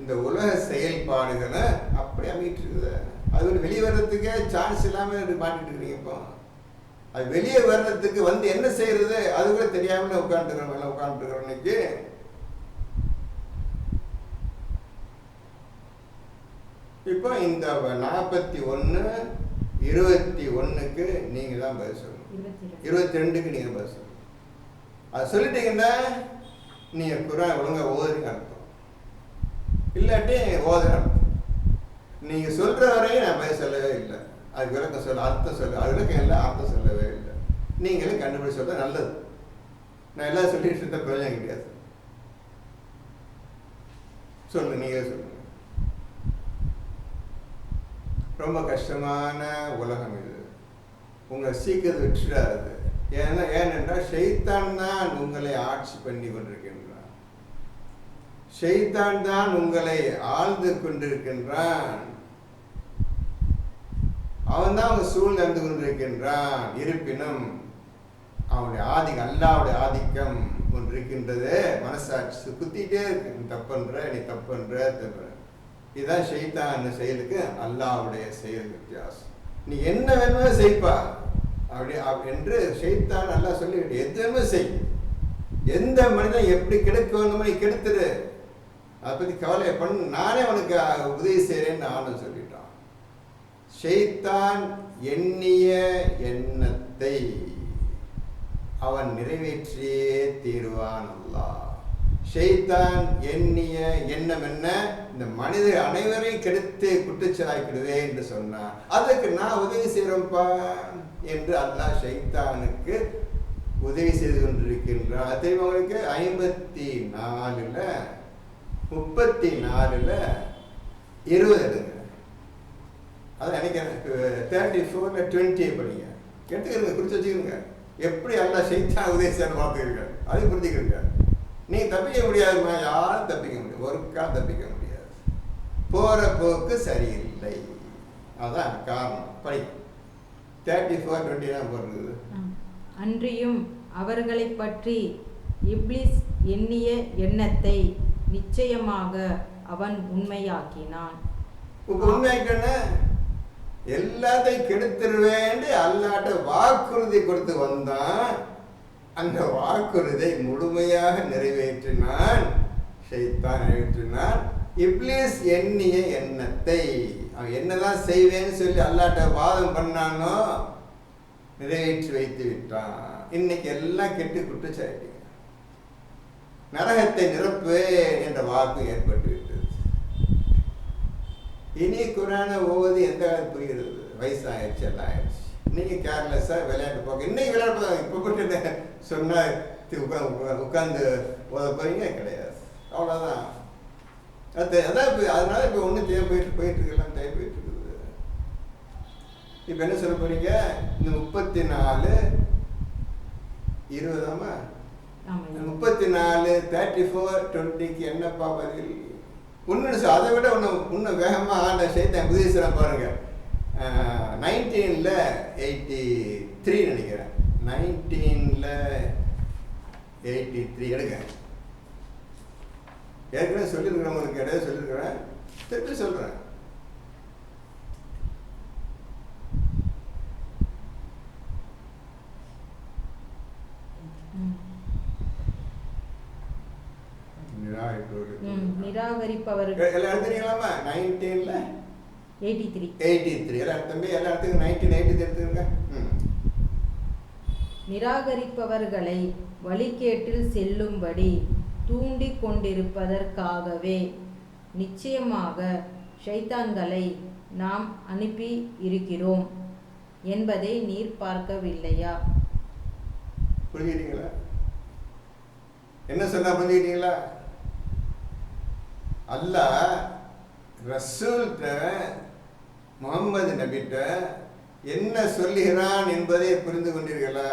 இந்த உலக செயல்பாடுகளை அப்படி அமைக்கிட்டு இருக்குது. அது ஒரு வெளியே வர்றதுக்கே சான்ஸ் இல்லாமல் மாட்டிட்டு இருக்கிறீங்க. இப்போ அது வெளியே வர்றதுக்கு என்ன செய்யறது அது கூட தெரியாமல உட்காந்துருக்கிறோம். இன்னைக்கு இப்போ இந்த 41-21க்கு நீங்க தான் பதில் சொல்லணும். 22க்கு நீங்க பதில் சொல்லணும். அது சொல்லிட்டீங்கன்னா நீங்க குரான் ஒழுங்கா ஓதுறீங்க அர்த்தம், இல்லாட்டி ஓதுற அர்த்தம். நீங்க சொல்ற வரையும் நான் பதில் சொல்லவே இல்லை. அதுக்கு விளக்கம் சொல்ல, அர்த்தம் சொல்ல, அது விளக்கம் இல்லை, அர்த்தம் சொல்லவே இல்லை. நீங்களே கண்டுபிடிச்சு சொல்ல நல்லது. நான் எல்லாம் சொல்லிட்டு இருந்த பிரயோஜனம் கிடையாது. சொல்லு, நீங்களே சொல்லுங்க. ரொம்ப கஷ்டமான உலகம் இது. உங்களை சீக்கிரம் விட்டுறாது. ஏனென்றால் ஷைத்தான் தான் உங்களை ஆட்சி பண்ணி கொண்டிருக்கின்றான். ஷைத்தான் தான் உங்களை ஆழ்ந்து கொண்டிருக்கின்றான். அவன் தான் அவங்க சூழ்ந்து கொண்டிருக்கின்றான். இருப்பினும் அவனுடைய ஆதிக்கம், அல்லாவுடைய ஆதிக்கம் ஒன்று இருக்கின்றது. மனசாட்சி குத்திட்டே இருக்கு, நீ தப்புன்ற, நீ தப்புன்ற, தப்புற. இதுதான் ஷைத்தான் செயலுக்கு அல்லாவுடைய செயல் வித்தியாசம். நீ என்ன வேணுமோ செய்ப்பா அப்படி என்று ஷைத்தான் நல்லா சொல்லிவிட்டு எதுவுமே செய். எந்த மனிதன் எப்படி கெடுக்கணும் நீ கெடுத்துரு, அதை பற்றி கவலை பண்ணு, நானே உனக்கு உதவி செய்கிறேன்னு ஆனு சொல்லிட்டான். ஷைத்தான் எண்ணிய எண்ணத்தை அவன் நிறைவேற்றியே தீர்வான். அல்லாஹ் ஷைத்தான் எண்ணிய எண்ணம் என்ன? இந்த மனிதர் அனைவரையும் கெடுத்து குற்றச்சாய்க்கிடுவேன் என்று சொன்னான். அதுக்கு நான் உதவி செய்கிறேன்ப்பா என்று அல்லாஹ் ஷைத்தானுக்கு உதவி செய்து கொண்டிருக்கின்றான். அதே அவங்களுக்கு 54-ல் 34-ல் 20 எடுங்க. அதான் நினைக்கிறேன் 34-ல் 20 படிங்க, எடுத்துக்கிறங்க, குறித்து வச்சுக்கிறங்க. எப்படி அல்லாஹ் ஷைத்தான் உதவி செய்ய பார்த்துக்கிறீங்க, அதை புரிஞ்சுக்கிறீங்க. நீங்க தப்பிக்க முடியாதுமா, யாரும் தப்பிக்க முடியாது, ஒரு கால் தப்பிக்க முடியாது. போற போக்கு சரியில்லை, அதான் காரணம். படி 34-20 தான் போடுறது. அன்றியும் அவர்களை பற்றி இப்லிஸ் எண்ணிய எண்ணத்தை நிச்சயமாக அவன் உண்மையாக்கினான். உண்மையாக்கின எல்லாத்தையும் கெடுத்துருவேன் அல்லாட்ட வாக்குறுதி கொடுத்து வந்தான். அந்த வாக்குறுதியை முழுமையாக நிறைவேற்றினான். ஷைத்தான் நிறைவேற்றினான். இப்லிஸ் எண்ணிய எண்ணத்தை, அவன் என்னதான் செய்வேன்னு சொல்லி அல்லாட்ட வாதம் பண்ணானோ நிறைவேற்றி வைத்து விட்டான். இன்னைக்கு எல்லாம் கெட்டு குற்றச்சாட்டு, நரகத்தை நிரப்புவேன் என்ற வாக்கு ஏற்பட்டு விட்டது. இனி குரானை ஓவது எந்த காலம் புரிகிறது? வயசாகிடுச்சு, எல்லாம் ஆயிடுச்சு. இன்னைக்கு கேர்லெஸ்ஸாக விளையாட்டு போக்க, இன்னைக்கு விளையாட்டு போக இப்போ போட்டு சொன்னால் உட்காந்து போத போறீங்க கிடையாது. அவ்வளோதான். அதான் இப்போ அதனால இப்போ ஒன்றும் போயிட்டுருக்கலாம், போயிட்டுருக்குது. இப்போ என்ன சொல்ல போறீங்க? இந்த 34 20 34 34 20க்கு என்னப்பா பதில்? ஒன்று அதை விட இன்னும் வேகமாக ஆண்ட சைத்தான் புதியசரம் பாருங்க. 1983 நினைக்கிறேன். 1983 எடுங்க. ஏற்கனவே சொல்லியிருக்கிறவங்களுக்கு இடையே சொல்லியிருக்கிறேன், திருப்பி சொல்கிறேன். நிராகரிப்பவர்கள் எல்லாம் எடுத்துக்கலாமா? 1983 எல்லாம் தம்பி எல்லா இடத்துக்கும் 1983 எடுத்துக்கங்க. நிராகரிப்பவர்களை வழிகேட்டில் செல்லும்படி தூண்டிக் கொண்டிருப்பதற்காகவே நிச்சயமாக ஷைத்தான்களை நாம் அனுப்பி இருக்கிறோம் என்பதை நீர் பார்க்கவில்லையா? புரிஞ்சுக்கிட்டீங்களா? என்ன சொன்னா புரிஞ்சுக்கிட்டீங்களா? அல்லாஹ் ரசூல்கிட்ட முகமது நபிட்ட என்ன சொல்லுகிறான் என்பதை புரிந்து கொண்டீர்களா?